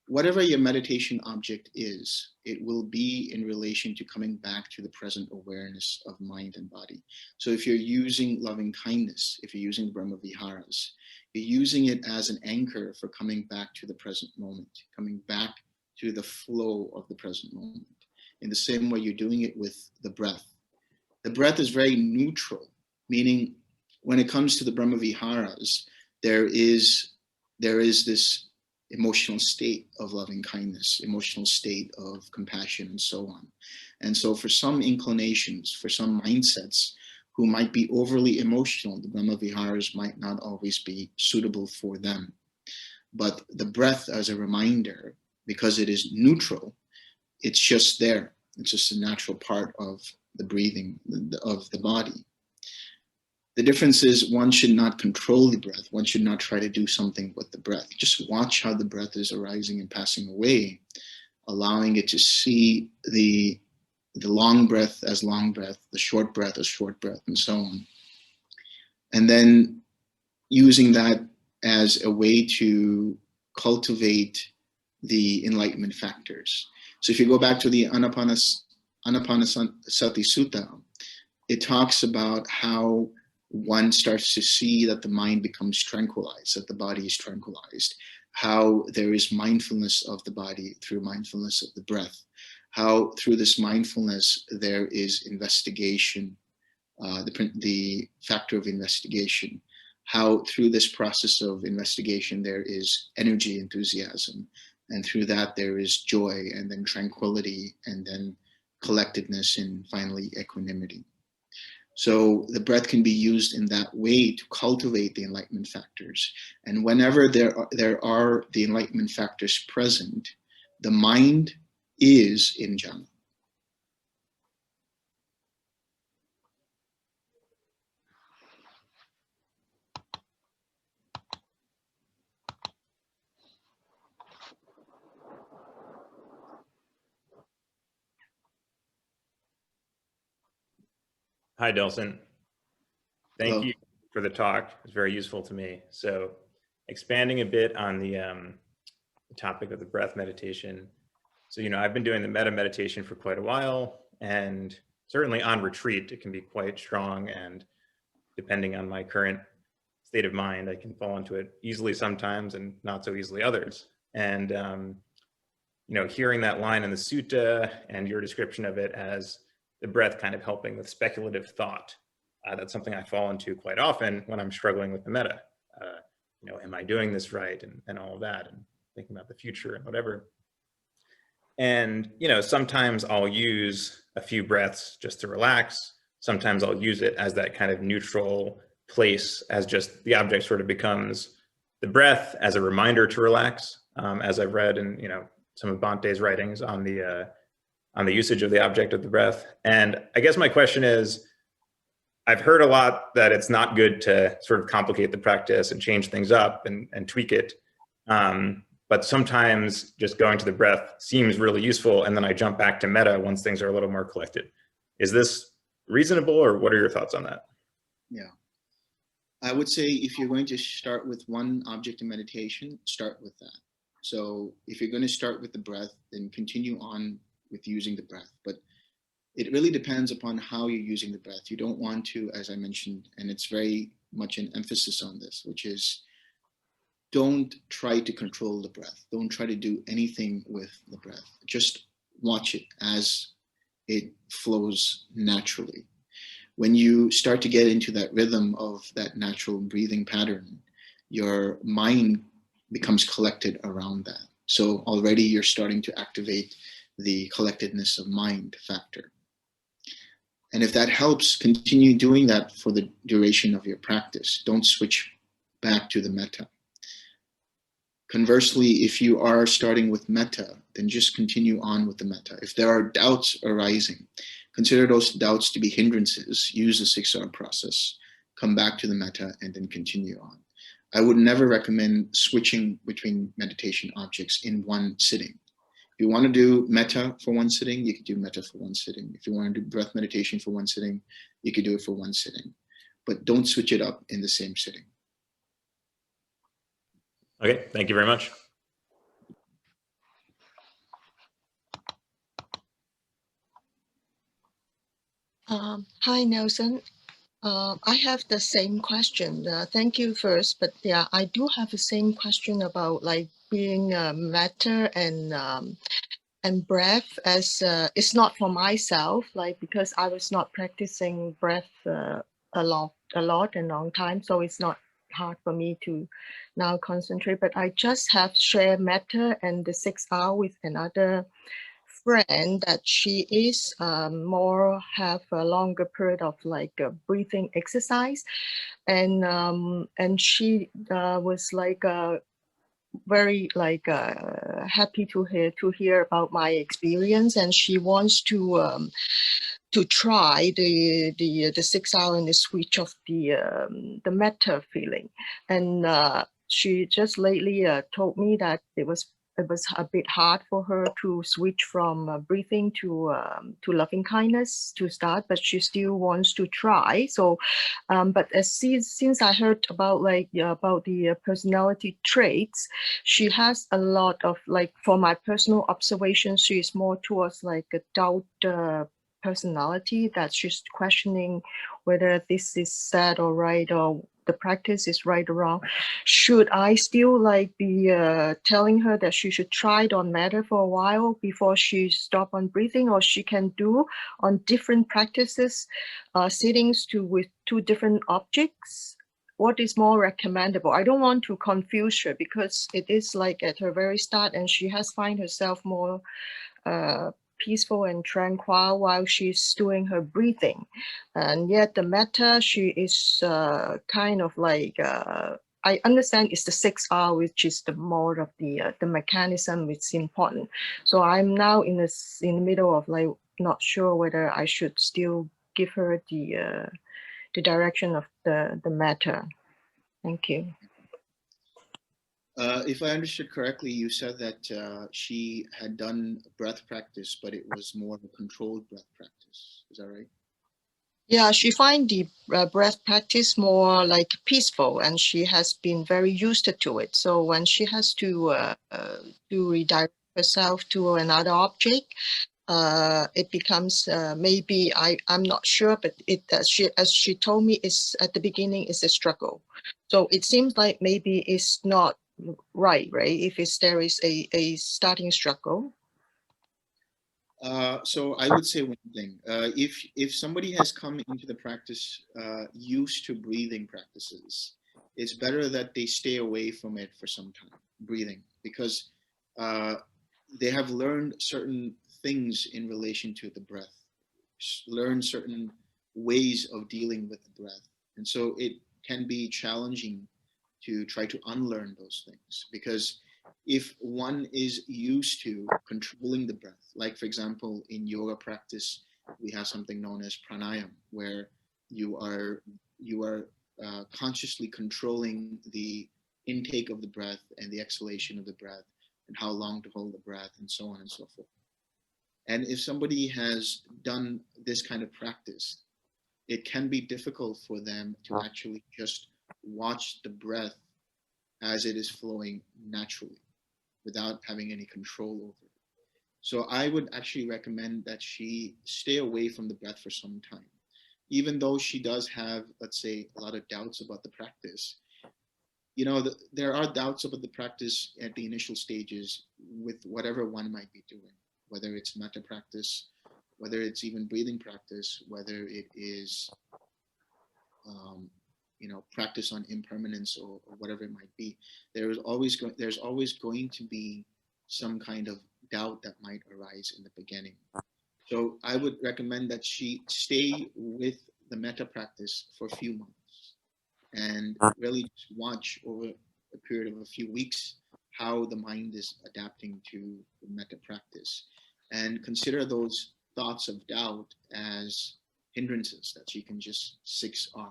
S1: Whatever your meditation object is, it will be in relation to coming back to the present awareness of mind and body. So if you're using loving kindness, if you're using Brahma Viharas, you're using it as an anchor for coming back to the present moment, coming back to the flow of the present moment. In the same way you're doing it with the breath. The breath is very neutral, meaning when it comes to the Brahma Viharas, there is this emotional state of loving kindness, emotional state of compassion, and so on. And so for some inclinations, for some mindsets who might be overly emotional, the Brahma Viharas might not always be suitable for them. But the breath as a reminder, because it is neutral, it's just there. It's just a natural part of the breathing of the body. The difference is one should not control the breath. One should not try to do something with the breath. Just watch how the breath is arising and passing away, allowing it to see the long breath as long breath, the short breath as short breath, and so on. And then using that as a way to cultivate the enlightenment factors. So if you go back to the Anapanasati Sutta, it talks about how one starts to see that the mind becomes tranquilized, that the body is tranquilized, how there is mindfulness of the body through mindfulness of the breath, how through this mindfulness there is investigation, the factor of investigation, how through this process of investigation there is energy, enthusiasm, and through that there is joy, and then tranquility, and then collectedness, and finally equanimity. So the breath can be used in that way to cultivate the enlightenment factors. And whenever there are the enlightenment factors present, the mind is in jhana.
S5: Hi, Delson. Thank
S1: Hello.
S5: you for the talk. It was very useful to me. So expanding a bit on the topic of the breath meditation. So, I've been doing the metta meditation for quite a while, and certainly on retreat, it can be quite strong. And depending on my current state of mind, I can fall into it easily sometimes and not so easily others. And, hearing that line in the sutta and your description of it as the breath kind of helping with speculative thought. That's something I fall into quite often when I'm struggling with the metta. Am I doing this right? And all of that, and thinking about the future and whatever. And, sometimes I'll use a few breaths just to relax. Sometimes I'll use it as that kind of neutral place, as just the object sort of becomes the breath as a reminder to relax, as I've read in, some of Bante's writings on the on the usage of the object of the breath. And I guess my question is, I've heard a lot that it's not good to sort of complicate the practice and change things up and tweak it. But sometimes just going to the breath seems really useful. And then I jump back to metta once things are a little more collected. Is this reasonable, or what are your thoughts on that?
S1: Yeah. I would say if you're going to start with one object in meditation, start with that. So if you're going to start with the breath, then continue on with using the breath. But it really depends upon how you're using the breath. You don't want to, as I mentioned, and it's very much an emphasis on this, which is don't try to control the breath. Don't try to do anything with the breath. Just watch it as it flows naturally. When you start to get into that rhythm of that natural breathing pattern, your mind becomes collected around that. So already you're starting to activate the collectedness of mind factor. And if that helps, continue doing that for the duration of your practice. Don't switch back to the metta. Conversely, if you are starting with metta, then just continue on with the metta. If there are doubts arising, consider those doubts to be hindrances. Use the 6R process. Come back to the metta and then continue on. I would never recommend switching between meditation objects in one sitting. If you want to do metta for one sitting, you could do metta for one sitting. If you want to do breath meditation for one sitting, you could do it for one sitting. But don't switch it up in the same sitting.
S5: Okay, thank you very much.
S6: Hi, Nelson. I have the same question. Thank you first, but yeah, I do have the same question about like being metta and breath as it's not for myself, like because I was not practicing breath a lot and long time, so it's not hard for me to now concentrate. But I just have shared metta and the 6R with another friend that she is more have a longer period of like a breathing exercise, and she was like very like happy to hear about my experience, and she wants to try the 6R and the switch of the metta feeling, and she just lately told me that it was a bit hard for her to switch from breathing to loving kindness to start, but she still wants to try. So, but since I heard about like about the personality traits, she has a lot of like, for my personal observation, she is more towards like a doubt personality, that she's questioning whether this is sad or right, or the practice is right or wrong. Should I still like be telling her that she should try it on metta for a while before she stop on breathing, or she can do on different practices, sittings with two different objects? What is more recommendable? I don't want to confuse her because it is like at her very start, and she has find herself more peaceful and tranquil while she's doing her breathing, and yet the metta, she is kind of like I understand it's the 6R, which is the more of the mechanism which is important. So I'm now in the middle of like not sure whether I should still give her the direction of the metta. Thank you.
S1: If I understood correctly, you said that she had done breath practice, but it was more of a controlled breath practice. Is that right?
S6: Yeah, she finds the breath practice more like peaceful, and she has been very used to it. So when she has to redirect herself to another object, it becomes maybe I'm not sure, but it as she told me, is at the beginning is a struggle. So it seems like maybe it's not right, if there is a starting struggle.
S1: So I would say one thing: if somebody has come into the practice used to breathing practices, it's better that they stay away from it for some time, breathing, because they have learned certain things in relation to the breath, learn certain ways of dealing with the breath, and so it can be challenging to try to unlearn those things, because if one is used to controlling the breath, like for example, in yoga practice, we have something known as pranayama, where you are consciously controlling the intake of the breath and the exhalation of the breath, and how long to hold the breath, and so on and so forth. And if somebody has done this kind of practice, it can be difficult for them to actually just watch the breath as it is flowing naturally without having any control over it. So I would actually recommend that she stay away from the breath for some time. Even though she does have, let's say, a lot of doubts about the practice, there are doubts about the practice at the initial stages with whatever one might be doing, whether it's metta practice, whether it's even breathing practice, whether it is, practice on impermanence or whatever it might be. There's always going to be some kind of doubt that might arise in the beginning. So I would recommend that she stay with the metta practice for a few months and really just watch over a period of a few weeks how the mind is adapting to the metta practice, and consider those thoughts of doubt as hindrances that she can just 6R.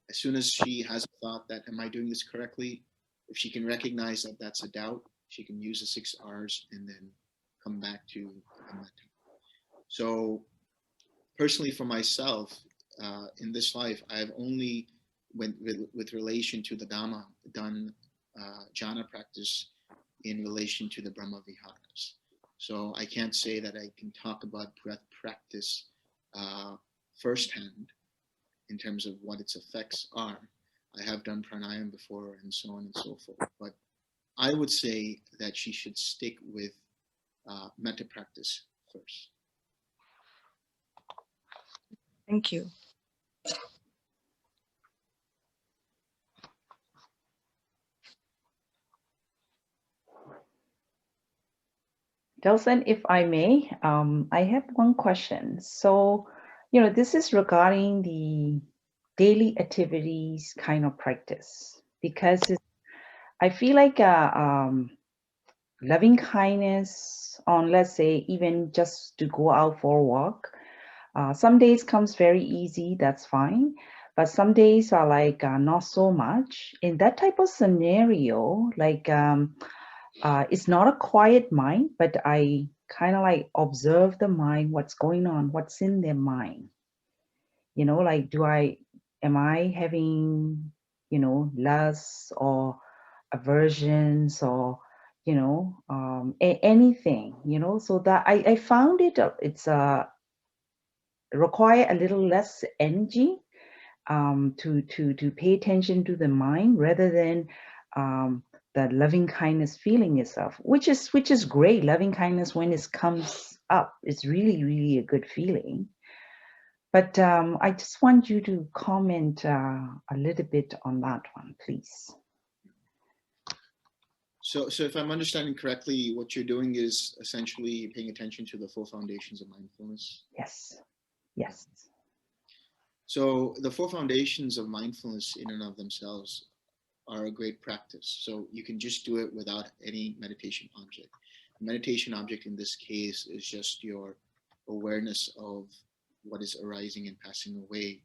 S1: As soon as she has a thought that, am I doing this correctly? If she can recognize that that's a doubt, she can use the 6Rs and then come back to the metta. So personally for myself, in this life, I've only, with relation to the Dhamma, done jhana practice in relation to the Brahma Viharas. So I can't say that I can talk about breath practice firsthand in terms of what its effects are. I have done pranayama before and so on and so forth. But I would say that she should stick with metta practice first.
S6: Thank you.
S7: Delson, if I may, I have one question. So, this is regarding the daily activities kind of practice, because I feel like loving kindness on, let's say, even just to go out for a walk. Some days comes very easy, that's fine. But some days are like not so much. In that type of scenario, like it's not a quiet mind, but I kind of like observe the mind, what's going on, what's in their mind. Like, am I having, lust or aversions or, anything, so that I found it's require a little less energy to pay attention to the mind rather than the loving kindness feeling itself, which is great. Loving kindness, when it comes up, it's really, really a good feeling. But I just want you to comment a little bit on that one, please.
S1: So if I'm understanding correctly, what you're doing is essentially paying attention to the 4 foundations of mindfulness.
S7: Yes. Yes.
S1: So the 4 foundations of mindfulness in and of themselves are a great practice. So you can just do it without any meditation object. The meditation object in this case is just your awareness of what is arising and passing away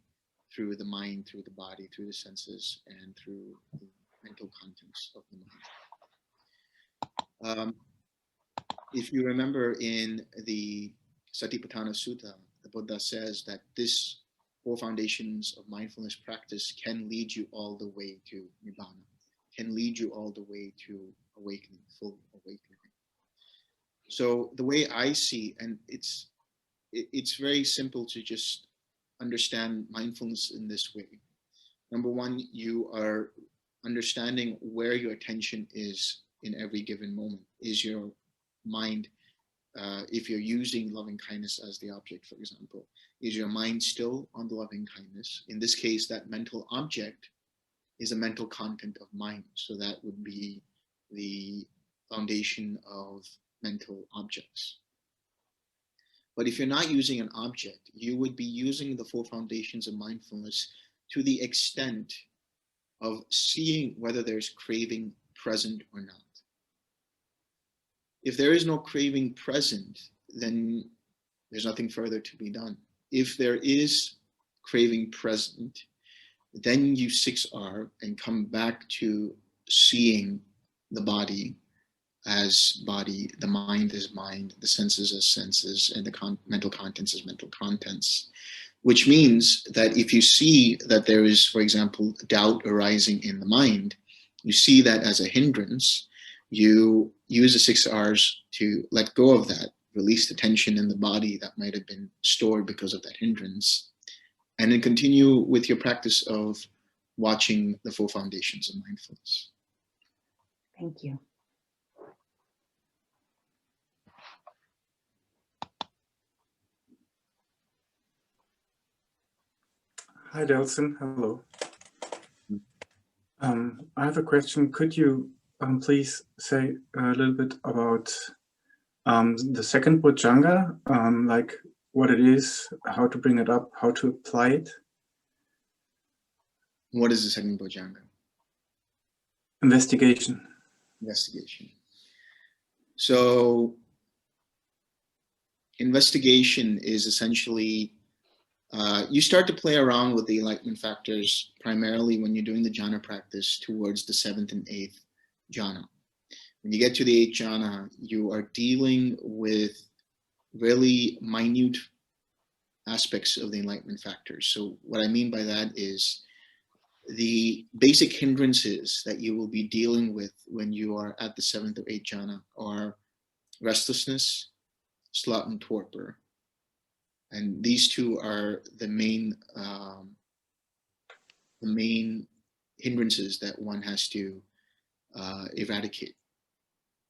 S1: through the mind, through the body, through the senses, and through the mental contents of the mind. If you remember in the Satipatthana Sutta, the Buddha says that this 4 foundations of mindfulness practice can lead you all the way to Nibbana, can lead you all the way to awakening, full awakening. So the way I see, and it's very simple to just understand mindfulness in this way. Number one, you are understanding where your attention is in every given moment. Is your mind, if you're using loving kindness as the object, for example, is your mind still on the loving kindness? In this case, that mental object is a mental content of mind. So that would be the foundation of mental objects. But if you're not using an object, you would be using the 4 foundations of mindfulness to the extent of seeing whether there's craving present or not. If there is no craving present, then there's nothing further to be done. If there is craving present, then you 6R and come back to seeing the body as body, the mind as mind, the senses as senses, and the mental contents as mental contents. Which means that if you see that there is, for example, doubt arising in the mind, you see that as a hindrance, you use the 6Rs to let go of that, release the tension in the body that might have been stored because of that hindrance, and then continue with your practice of watching the 4 foundations of mindfulness.
S7: Thank you.
S8: Hi, Delson. Hello. I have a question. Could you please say a little bit about the second Bojjhanga, like what it is, how to bring it up, how to apply it?
S1: What is the second Bojjhanga?
S8: Investigation.
S1: Investigation. So investigation is essentially, you start to play around with the enlightenment factors primarily when you're doing the jhana practice towards the 7th and 8th jhana. When you get to the 8th jhana, you are dealing with really minute aspects of the enlightenment factors. So what I mean by that is the basic hindrances that you will be dealing with when you are at the 7th or 8th jhana are restlessness, sloth, and torpor. And these two are the main hindrances that one has to eradicate.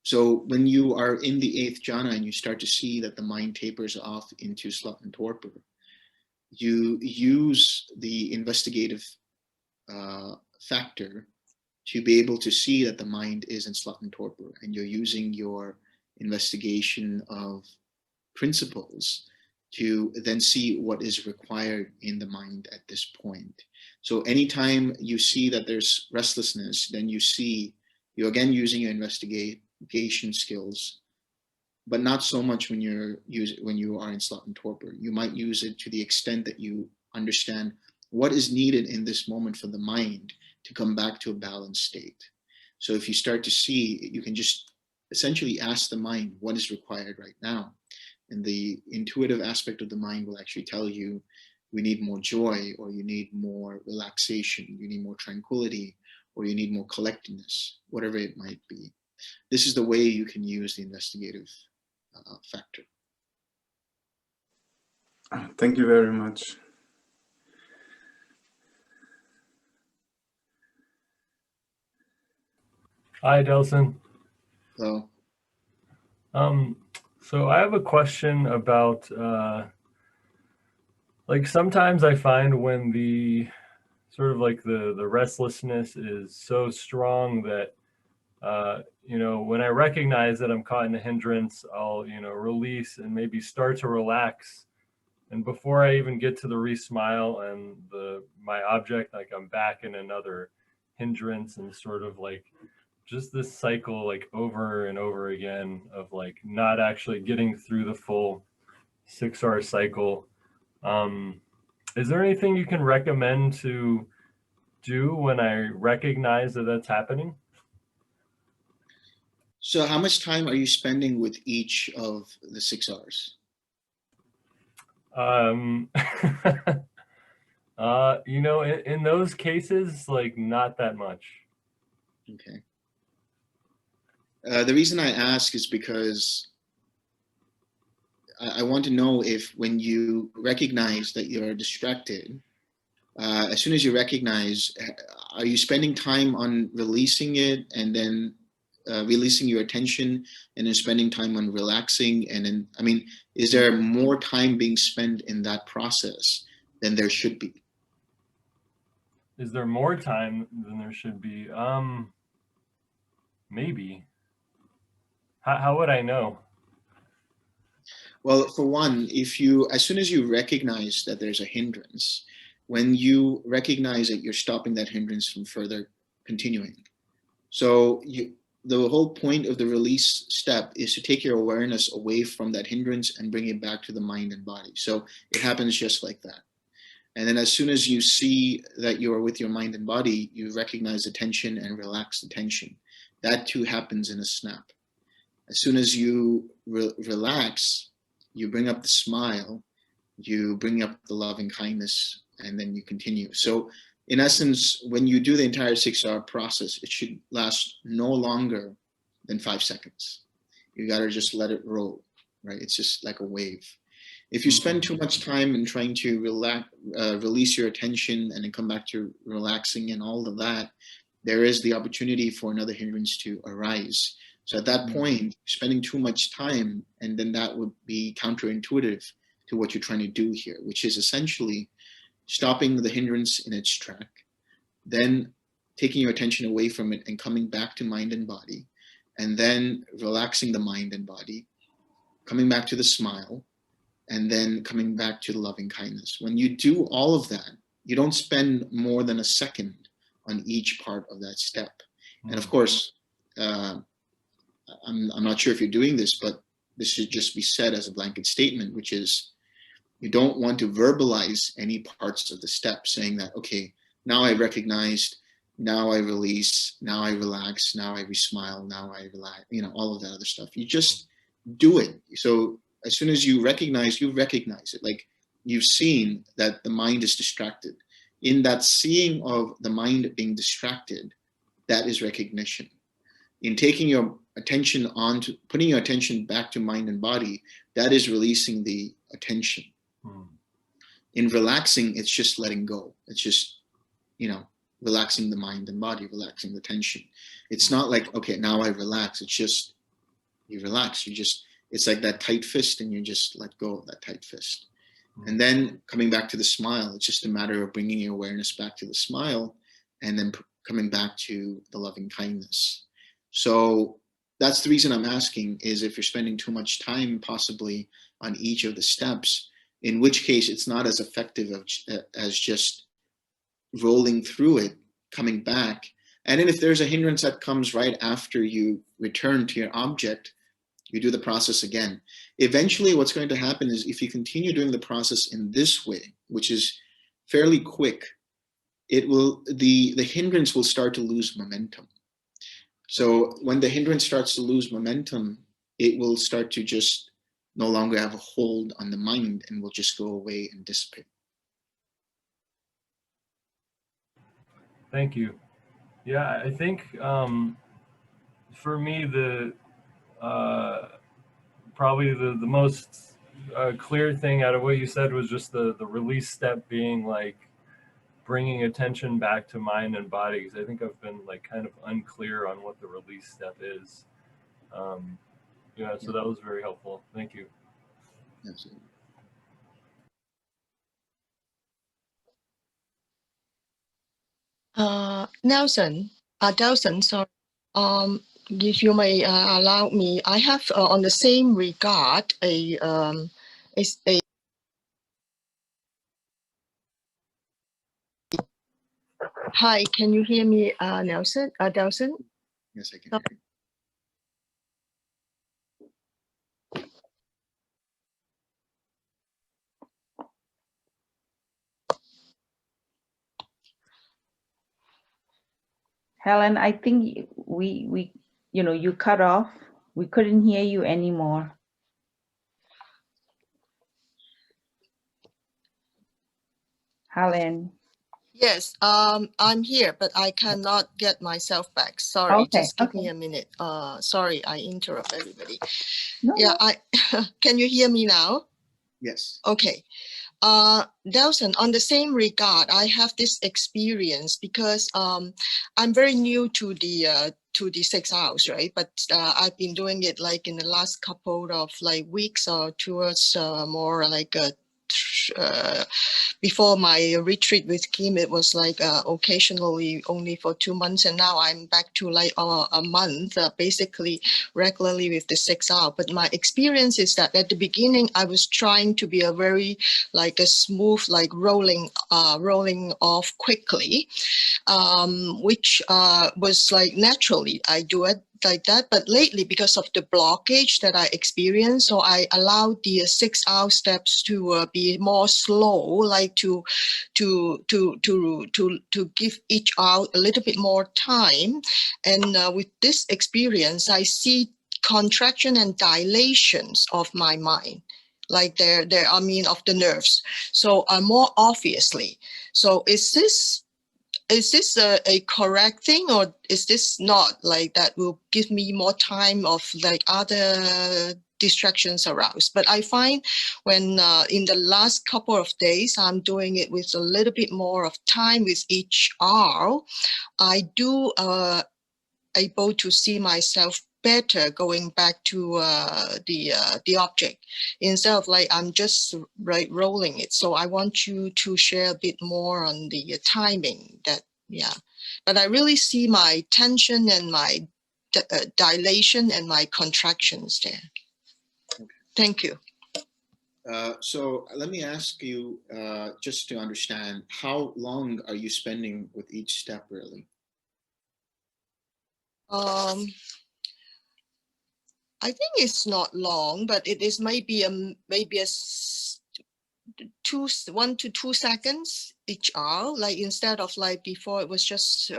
S1: So when you are in the 8th jhana and you start to see that the mind tapers off into sloth and torpor, you use the investigative factor to be able to see that the mind is in sloth and torpor, and you're using your investigation of principles to then see what is required in the mind at this point. So anytime you see that there's restlessness, then you're again using your investigation skills, but not so much when you are in sloth and torpor. You might use it to the extent that you understand what is needed in this moment for the mind to come back to a balanced state. So if you start to see, you can just essentially ask the mind what is required right now. And the intuitive aspect of the mind will actually tell you, we need more joy, or you need more relaxation, you need more tranquility, or you need more collectedness, whatever it might be. This is the way you can use the investigative factor.
S8: Thank you very much.
S9: Hi, Delson.
S1: So,
S9: so I have a question about, like sometimes I find when the sort of like the restlessness is so strong that, you know, when I recognize that I'm caught in a hindrance, I'll, you know, release and maybe start to relax. And before I even get to the re-smile and my object, like I'm back in another hindrance, and sort of like just this cycle like over and over again of like not actually getting through the full 6R cycle. Is there anything you can recommend to do when I recognize that that's happening?
S1: so how much time are you spending with each of the 6Rs?
S9: You know, in those cases, like not that much.
S1: Okay. The reason I ask is because I want to know if when you recognize that you're distracted, as soon as you recognize, are you spending time on releasing it and then releasing your attention and then spending time on relaxing? And then, I mean, is there more time being spent in that process than there should be?
S9: Is there more time than there should be? Maybe. How would I know?
S1: Well, for one, as soon as you recognize that there's a hindrance, when you recognize that you're stopping that hindrance from further continuing. So the whole point of the release step is to take your awareness away from that hindrance and bring it back to the mind and body. So it happens just like that. And then as soon as you see that you are with your mind and body, you recognize the tension and relax the tension. That too happens in a snap. As soon as you relax, you bring up the smile, you bring up the loving kindness, and then you continue. So in essence, when you do the entire 6-hour process, it should last no longer than 5 seconds. You gotta just let it roll, right? It's just like a wave. If you spend too much time in trying to release your attention and then come back to relaxing and all of that, there is the opportunity for another hindrance to arise. So at that point, spending too much time, and then that would be counterintuitive to what you're trying to do here, which is essentially stopping the hindrance in its track, then taking your attention away from it and coming back to mind and body, and then relaxing the mind and body, coming back to the smile, and then coming back to the loving kindness. When you do all of that, you don't spend more than a second on each part of that step. And of course, I'm not sure if you're doing this, but this should just be said as a blanket statement, which is you don't want to verbalize any parts of the step saying that, okay, now I recognized, now I release, now I relax, now I smile, now I relax, you know, all of that other stuff. You just do it. So as soon as you recognize it. Like you've seen that the mind is distracted. In that seeing of the mind being distracted, that is recognition. In taking your attention on to, putting your attention back to mind and body, that is releasing the attention. In relaxing, it's just letting go. It's just, you know, relaxing the mind and body, relaxing the tension. It's not like, okay, now I relax. It's just, you relax. You just, it's like that tight fist and you just let go of that tight fist. And then coming back to the smile, it's just a matter of bringing your awareness back to the smile and then coming back to the loving kindness. So that's the reason I'm asking, is if you're spending too much time possibly on each of the steps, in which case it's not as effective as just rolling through it, coming back. And then if there's a hindrance that comes right after you return to your object, you do the process again. Eventually what's going to happen is if you continue doing the process in this way, which is fairly quick, it will, the hindrance will start to lose momentum. So when the hindrance starts to lose momentum, it will start to just no longer have a hold on the mind and will just go away and dissipate.
S9: Thank you. Yeah, I think for me, probably the most clear thing out of what you said was just the release step being like bringing attention back to mind and body, because I think I've been like kind of unclear on what the release step is. Yeah, so that was very helpful. Thank you.
S1: Absolutely.
S6: Delson, sorry. If you may allow me, I have on the same regard a Hi, can you hear me, Delson?
S1: Yes, I can hear you.
S7: Helen, I think we you cut off. We couldn't hear you anymore. Helen.
S6: Yes, I'm here, but I cannot get myself back. Sorry,
S7: Okay,
S6: just give me a minute. Sorry, I interrupt everybody.
S7: No.
S6: Yeah, can you hear me now?
S1: Yes.
S6: Okay. Delson, on the same regard, I have this experience because I'm very new to the 6 hours, right? But I've been doing it like in the last couple of like weeks or towards more like before my retreat with Kim, it was like occasionally only for 2 months, and now I'm back to like a month, basically regularly with the 6 hours. But my experience is that at the beginning, I was trying to be a very like a smooth, like rolling off quickly, which was like naturally I do it like that. But lately, because of the blockage that I experienced, so I allowed the 6-hour steps to be more slow, like to give each hour a little bit more time. And with this experience, I see contraction and dilations of my mind, like I mean of the nerves, so more obviously. So is this a correct thing, or is this not, like that will give me more time of like other distractions aroused? But I find when in the last couple of days I'm doing it with a little bit more of time with each hour, I do able to see myself better going back to the object, instead of like I'm just rolling it. So I want you to share a bit more on the timing that, yeah. But I really see my tension and my dilation and my contractions there.
S1: Okay.
S6: Thank you.
S1: So let me ask you, just to understand, how long are you spending with each step really?
S6: I think it's not long, but it is maybe a 1 to 2 seconds each hour. Like instead of like before, it was just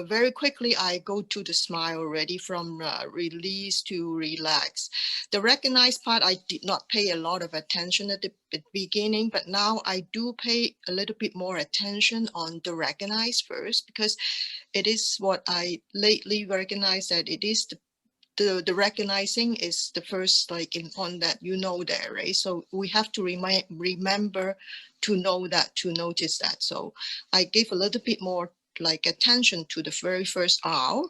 S6: very quickly I go to the smile already, from release to relax. The recognize part, I did not pay a lot of attention at the beginning, but now I do pay a little bit more attention on the recognize first, because it is what I lately recognize, that it is the recognizing is the first, like on that, there, right? So we have to remember to know that, to notice that. So I gave a little bit more like attention to the very first hour,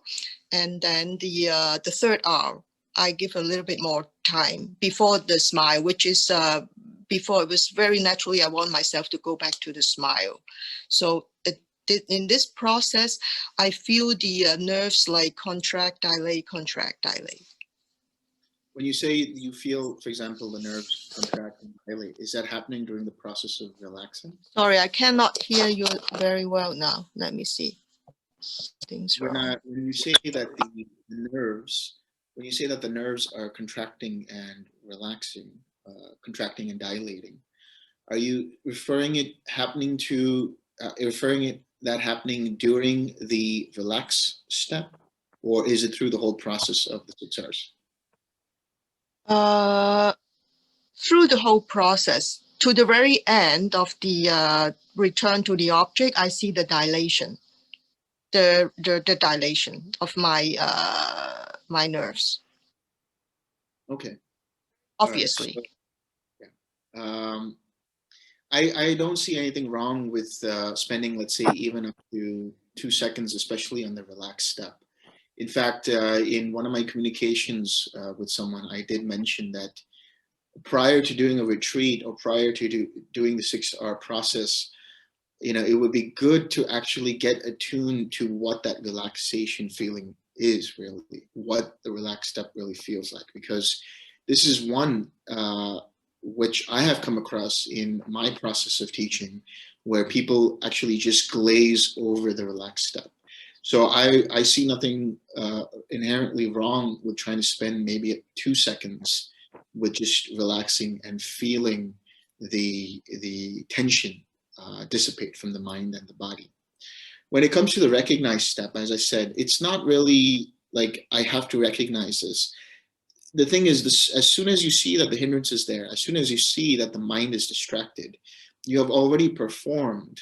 S6: and then the third hour I give a little bit more time before the smile, which is before it was very naturally I want myself to go back to the smile. So in this process, I feel the nerves like contract, dilate, contract, dilate.
S1: When you say you feel, for example, the nerves contract and dilate, is that happening during the process of relaxing?
S6: Sorry, I cannot hear you very well now. Let me see. Things wrong.
S1: When you say that the nerves, when you say that the nerves are contracting and relaxing, contracting and dilating, are you referring that happening during the relax step, or is it through the whole process of the 6 hours?
S6: Through the whole process, to the very end of the return to the object, I see the dilation, the dilation of my my nerves.
S1: Okay.
S6: Obviously.
S1: Right, so, yeah. I don't see anything wrong with spending, let's say, even up to 2 seconds, especially on the relaxed step. In fact, in one of my communications with someone, I did mention that prior to doing a retreat or prior to doing the 6-hour process, it would be good to actually get attuned to what that relaxation feeling is really, what the relaxed step really feels like, because this is one which I have come across in my process of teaching, where people actually just glaze over the relaxed step. So I see nothing inherently wrong with trying to spend maybe 2 seconds with just relaxing and feeling the tension dissipate from the mind and the body. When it comes to the recognize step, as I said, it's not really like I have to recognize this. The thing is, this, as soon as you see that the hindrance is there, as soon as you see that the mind is distracted, you have already performed,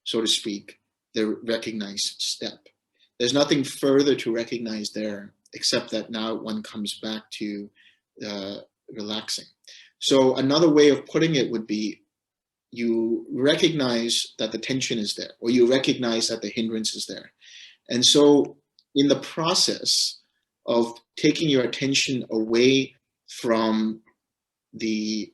S1: so to speak, the recognize step. There's nothing further to recognize there, except that now one comes back to relaxing. So another way of putting it would be, you recognize that the tension is there, or you recognize that the hindrance is there. And so in the process of taking your attention away from the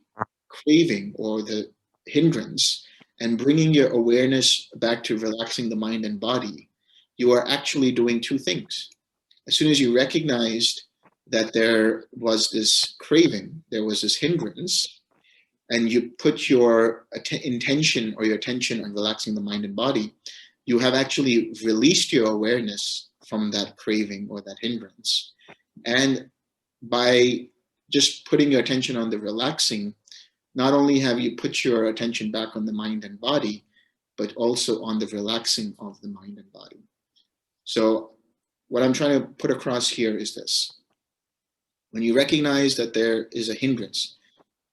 S1: craving or the hindrance and bringing your awareness back to relaxing the mind and body, you are actually doing 2 things. As soon as you recognized that there was this craving, there was this hindrance, and you put your intention or your attention on relaxing the mind and body, you have actually released your awareness from that craving or that hindrance. And by just putting your attention on the relaxing, not only have you put your attention back on the mind and body, but also on the relaxing of the mind and body. So what I'm trying to put across here is this. When you recognize that there is a hindrance,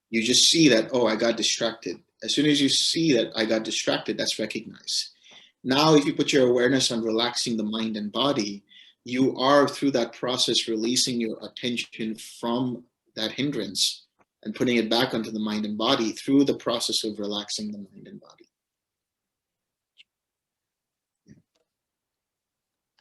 S1: you just see that, oh, I got distracted. As soon as you see that I got distracted, that's recognized. Now, if you put your awareness on relaxing the mind and body, you are, through that process, releasing your attention from that hindrance and putting it back onto the mind and body through the process of relaxing the mind and body.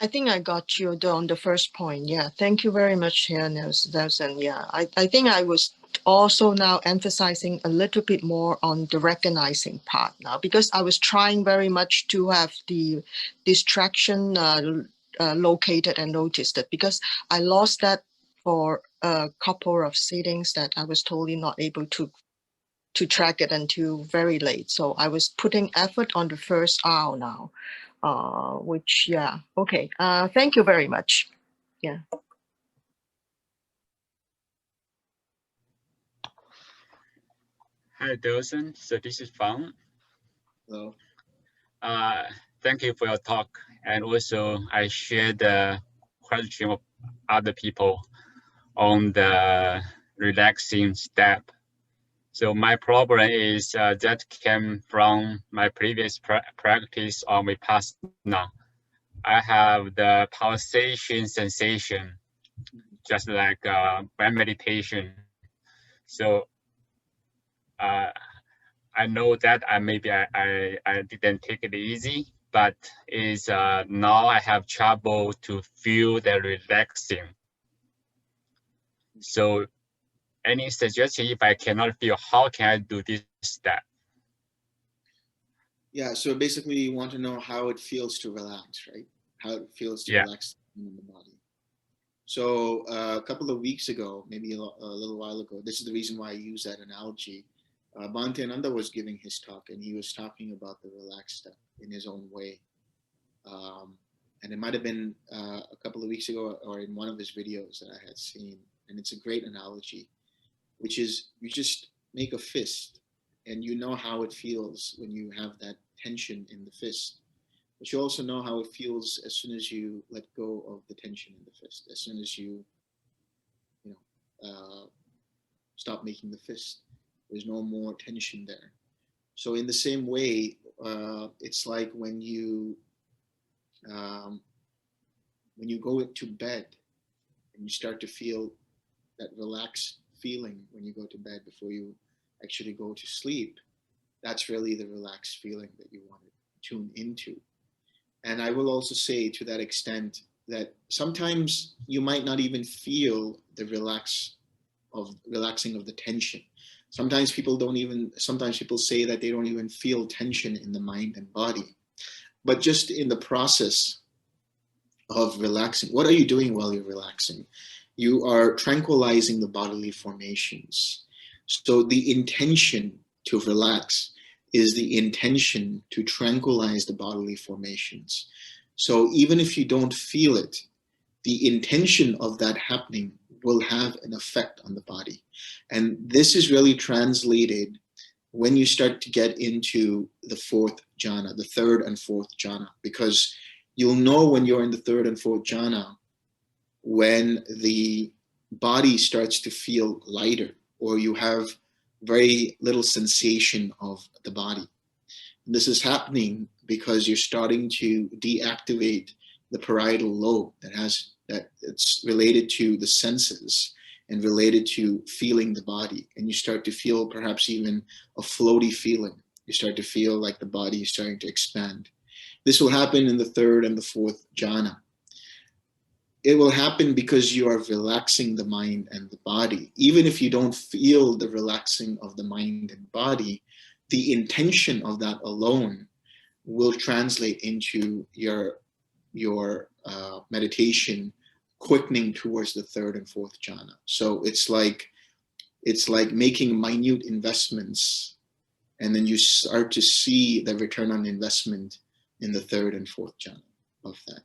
S6: I think I got you on the first point. Yeah, thank you very much here, Delson. Yeah, I think I was also now emphasizing a little bit more on the recognizing part now, because I was trying very much to have the distraction located and noticed it, because I lost that for a couple of sittings that I was totally not able to track it until very late. So I was putting effort on the first hour now. Which, yeah, okay. Thank you very much. Yeah.
S10: Hi, Delson. So this is Fang.
S1: Hello.
S10: Thank you for your talk. And also, I share the question of other people on the relaxing step. So my problem is that came from my previous practice on Vipassana. I have the pulsation sensation, just like by meditation. So I know that I didn't take it easy, but is now I have trouble to feel the relaxing. So any suggestion if I cannot feel, how can I do this step?
S1: Yeah, so basically you want to know how it feels to relax, right? How it feels to relax in the body. So a couple of weeks ago, maybe a little while ago, this is the reason why I use that analogy. Bhante Ananda was giving his talk, and he was talking about the relaxed step in his own way. And it might have been a couple of weeks ago or in one of his videos that I had seen. And it's a great analogy, which is you just make a fist and you know how it feels when you have that tension in the fist. But you also know how it feels as soon as you let go of the tension in the fist, as soon as you stop making the fist. There's no more tension there. So in the same way, it's like when you go to bed and you start to feel that relaxed feeling when you go to bed before you actually go to sleep, that's really the relaxed feeling that you want to tune into. And I will also say to that extent that sometimes you might not even feel the relaxing of the tension. Sometimes people say that they don't even feel tension in the mind and body. But just in the process of relaxing, what are you doing while you're relaxing? You are tranquilizing the bodily formations. So the intention to relax is the intention to tranquilize the bodily formations. So even if you don't feel it, the intention of that happening will have an effect on the body. And this is really translated when you start to get into the fourth jhana, the third and fourth jhana, because you'll know when you're in the third and fourth jhana when the body starts to feel lighter or you have very little sensation of the body. And this is happening because you're starting to deactivate the parietal lobe that it's related to the senses and related to feeling the body. And you start to feel perhaps even a floaty feeling. You start to feel like the body is starting to expand. This will happen in the third and the fourth jhana. It will happen because you are relaxing the mind and the body. Even if you don't feel the relaxing of the mind and body, the intention of that alone will translate into your meditation quickening towards the third and fourth jhana. So it's like making minute investments, and then you start to see the return on investment in the third and fourth jhana of that.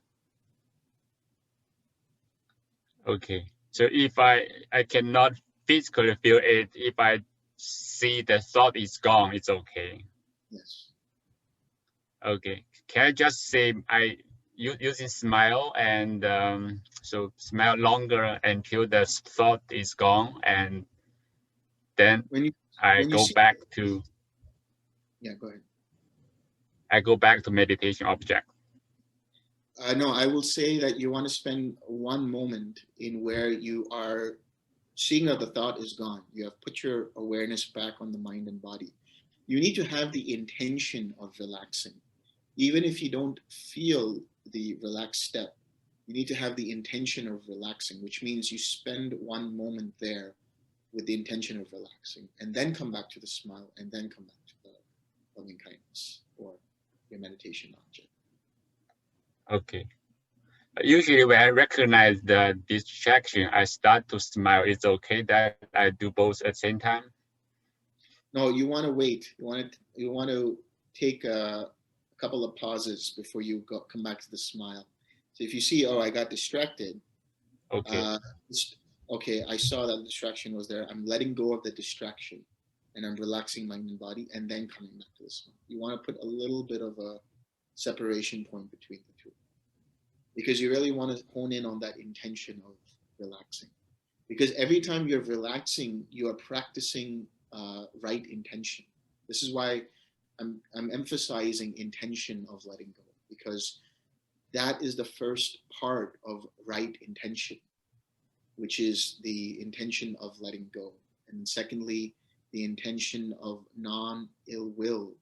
S10: Okay. So if I cannot physically feel it, if I see the thought is gone, it's okay.
S1: Yes.
S10: Okay. Can I just say using smile and so smile longer until the thought is gone, and then I go back to.
S1: Yeah, go ahead.
S10: I go back to meditation object.
S1: No, I will say that you want to spend one moment in where you are seeing that the thought is gone. You have put your awareness back on the mind and body. You need to have the intention of relaxing. Even if you don't feel the relaxed step, you need to have the intention of relaxing, which means you spend one moment there with the intention of relaxing, and then come back to the smile, and then come back to the loving kindness or your meditation object.
S10: Okay. Usually when I recognize the distraction, I start to smile. It's okay that I do both at the same time?
S1: No, you want to wait. You want to take a couple of pauses before you come back to the smile. So if you see, oh, I got distracted.
S10: Okay.
S1: Okay, I saw that distraction was there. I'm letting go of the distraction, and I'm relaxing mind and body, and then coming back to the smile. You want to put a little bit of a separation point between the two, because you really want to hone in on that intention of relaxing. Because every time you're relaxing, you are practicing right intention. This is why I'm emphasizing intention of letting go, because that is the first part of right intention, which is the intention of letting go. And secondly, the intention of non-ill will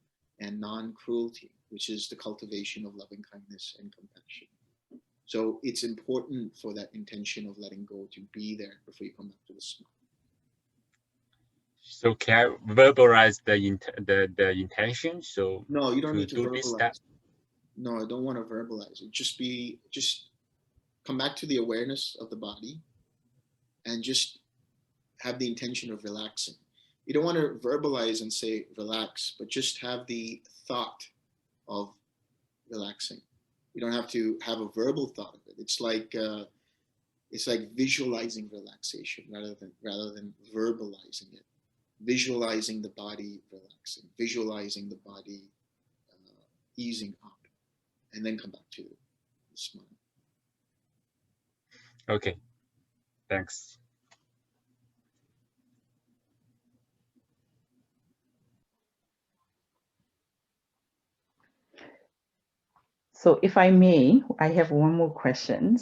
S1: and non-cruelty, which is the cultivation of loving kindness and compassion. So it's important for that intention of letting go to be there before you come back to the smile.
S10: So can I verbalize the intention? So
S1: no, you don't need to
S10: do this step.
S1: No, I don't want to verbalize it. Just come back to the awareness of the body and just have the intention of relaxing. You don't want to verbalize and say relax, but just have the thought of relaxing. You don't have to have a verbal thought of it. It's like visualizing relaxation rather than verbalizing it. Visualizing the body relaxing, visualizing the body easing up, and then come back to the smile.
S10: Okay, thanks.
S7: So if I may, I have one more question.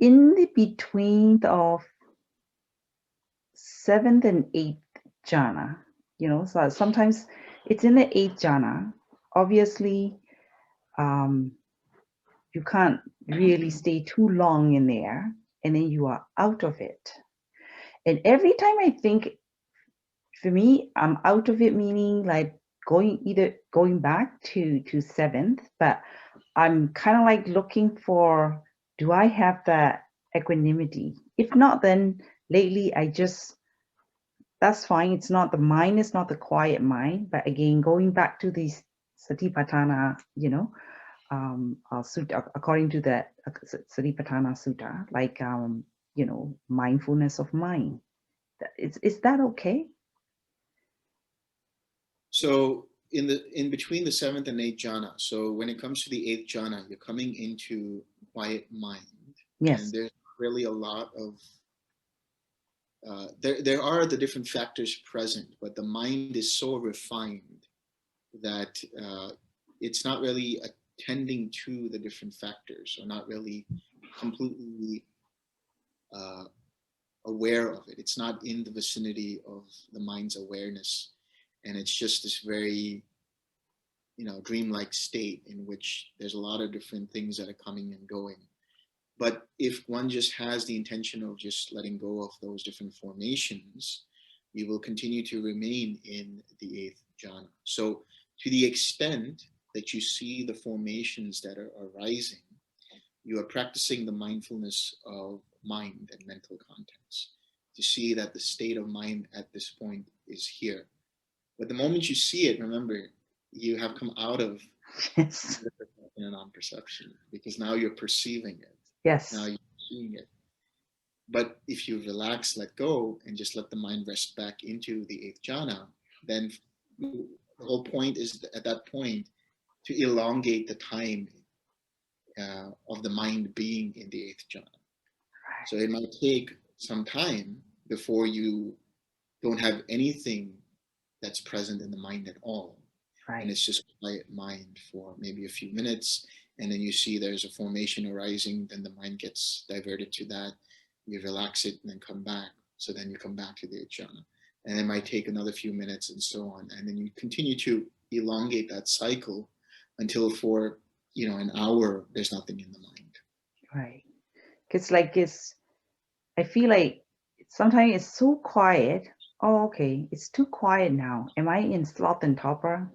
S7: In the between of 7th and 8th jhana, so sometimes it's in the 8th jhana. Obviously, you can't really stay too long in there, and then you are out of it. And every time I think, for me, I'm out of it, meaning like going back to 7th, but I'm kind of like looking for, do I have that equanimity? If not, then lately that's fine. It's not the mind, it's not the quiet mind, but again, going back to these Satipatthana, sutta, according to the Satipatthana Sutta, like, mindfulness of mind. Is that okay?
S1: So in between the 7th and 8th jhana, so when it comes to the 8th jhana, you're coming into quiet mind.
S7: Yes.
S1: And there's really a lot of, there are the different factors present, but the mind is so refined that it's not really attending to the different factors, or not really completely aware of it. It's not in the vicinity of the mind's awareness. And it's just this very, dreamlike state in which there's a lot of different things that are coming and going. But if one just has the intention of just letting go of those different formations, you will continue to remain in the 8th jhana. So to the extent that you see the formations that are arising, you are practicing the mindfulness of mind and mental contents to see that the state of mind at this point is here. But the moment you see it, remember, you have come out of
S7: yes.
S1: non-perception, because now you're perceiving it.
S7: Yes.
S1: Now seeing it. But if you relax, let go, and just let the mind rest back into the 8th jhana, then the whole point is at that point to elongate the time of the mind being in the 8th jhana. So it might take some time before you don't have anything that's present in the mind at all.
S7: Right.
S1: And it's just quiet mind for maybe a few minutes. And then you see there's a formation arising, then the mind gets diverted to that. You relax it and then come back. So then you come back to the 8th jhana. And it might take another few minutes and so on. And then you continue to elongate that cycle until for, an hour, there's nothing in the mind.
S7: Right. I feel like sometimes it's so quiet. Oh, okay. It's too quiet now. Am I in sloth and torpor?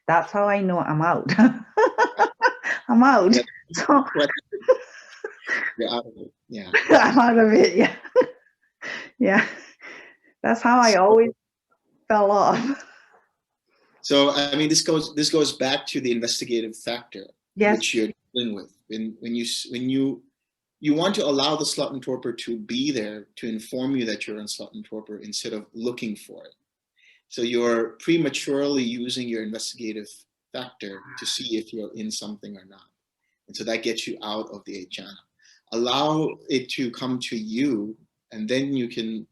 S7: That's how I know I'm out. I'm out.
S1: Yeah.
S7: So
S1: You're out of it. Yeah.
S7: I'm out of it. Yeah. Yeah. That's how I always fell off.
S1: So, I mean, this goes back to the investigative factor,
S7: Yes.
S1: which you're dealing with. When you want to allow the sloth and torpor to be there to inform you that you're in sloth and torpor instead of looking for it. So you're prematurely using your investigative factor to see if you're in something or not. And so that gets you out of the 8th jhana. Allow it to come to you, and then you can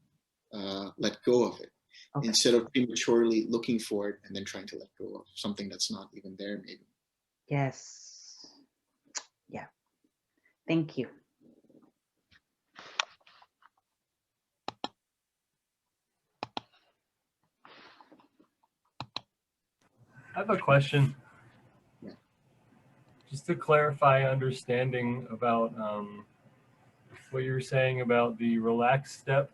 S1: let go of it. Okay. Instead of prematurely looking for it and then trying to let go of something that's not even there, maybe.
S7: Yes. Yeah. Thank you.
S9: I have a question.
S1: Yeah.
S9: Just to clarify understanding about what you were saying about the relaxed step.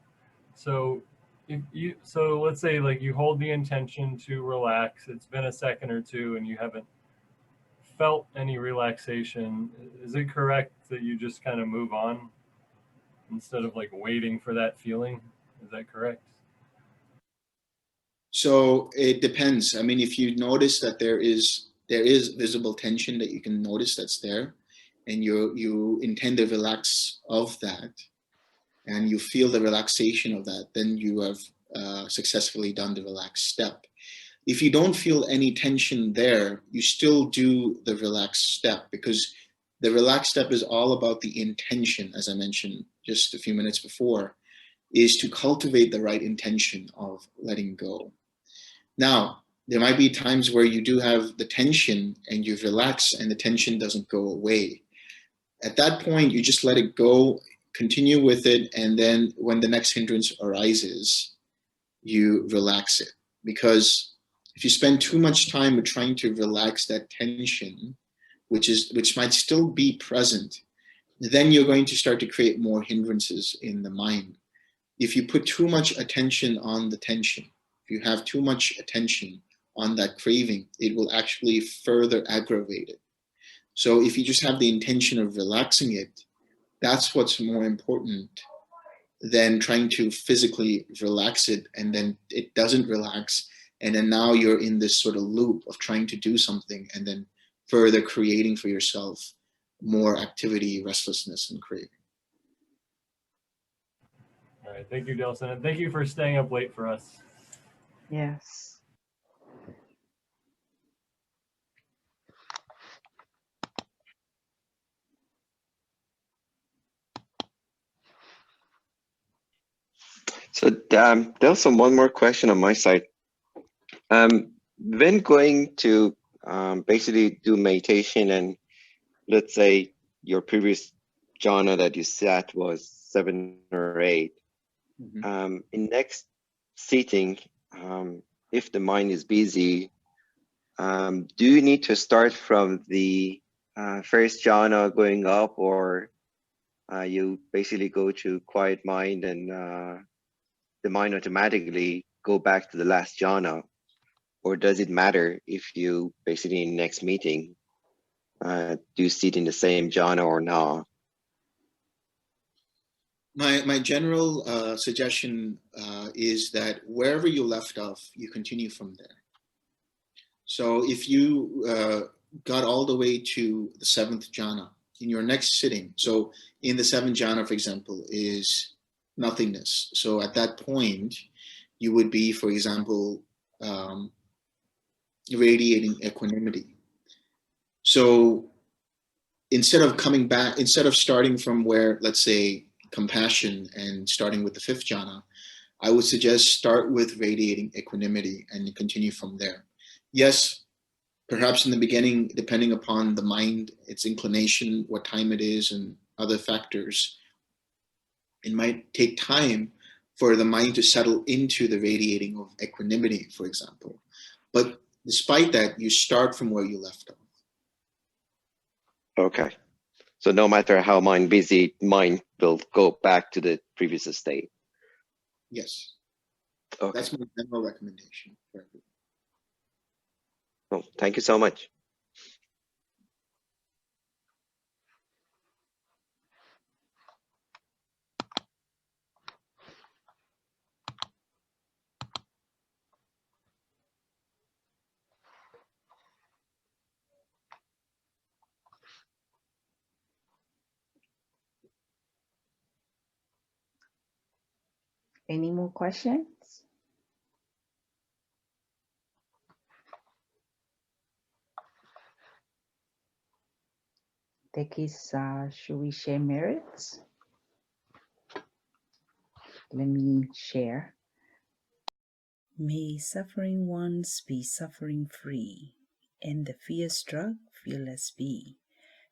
S9: So let's say like you hold the intention to relax. It's been a second or two and you haven't felt any relaxation. Is it correct that you just kind of move on instead of like waiting for that feeling? Is that correct?
S1: So it depends. I mean, if you notice that there is visible tension that you can notice that's there, and you intend to relax of that, and you feel the relaxation of that, then you have successfully done the relaxed step. If you don't feel any tension there, you still do the relaxed step, because the relaxed step is all about the intention, as I mentioned just a few minutes before, is to cultivate the right intention of letting go. Now, there might be times where you do have the tension and you've relaxed and the tension doesn't go away. At that point, you just let it go, continue with it, and then when the next hindrance arises, you relax it. Because if you spend too much time trying to relax that tension, which might still be present, then you're going to start to create more hindrances in the mind. If you put too much attention on the tension, if you have too much attention on that craving, it will actually further aggravate it. So if you just have the intention of relaxing it, that's what's more important than trying to physically relax it, and then it doesn't relax, and then now you're in this sort of loop of trying to do something and then further creating for yourself more activity, restlessness, and craving.
S9: All right, thank you, Delson, and thank you for staying up late for us.
S7: Yes.
S2: So there's one more question on my side. When going to basically do meditation, and let's say your previous jhana that you sat was 7 or 8, in next sitting, if the mind is busy, do you need to start from the first jhana going up, or you basically go to quiet mind and the mind automatically go back to the last jhana? Or does it matter if you basically in next meeting do you sit in the same jhana or not?
S1: My general suggestion is that wherever you left off, you continue from there. So if you got all the way to the 7th jhana in your next sitting. So in the 7th jhana, for example, is nothingness. So at that point, you would be, for example, radiating equanimity. So instead of coming back, instead of starting from where, let's say, compassion and starting with the 5th jhana, I would suggest start with radiating equanimity and continue from there. Yes, perhaps in the beginning, depending upon the mind, its inclination, what time it is, and other factors, it might take time for the mind to settle into the radiating of equanimity, for example. But despite that, you start from where you left off.
S2: Okay. So no matter how busy, mind will go back to the previous state.
S1: Yes.
S2: Okay.
S1: That's my general recommendation for everyone.
S2: Well, thank you so much.
S7: Any more questions? Tekis, should we share merits? Let me share.
S11: May suffering ones be suffering free, and the fear-struck fearless be.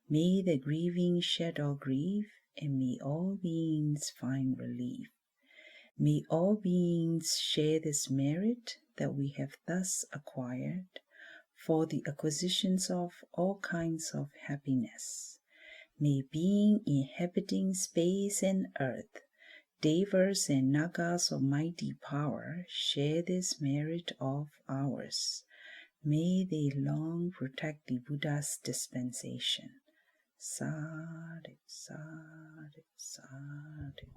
S11: May the grieving shed all grief, and may all beings find relief. May all beings share this merit that we have thus acquired for the acquisitions of all kinds of happiness. May being inhabiting space and earth, Devas and Nagas of mighty power, share this merit of ours. May they long protect the Buddha's dispensation. Sadhu, sadhu, sadhu.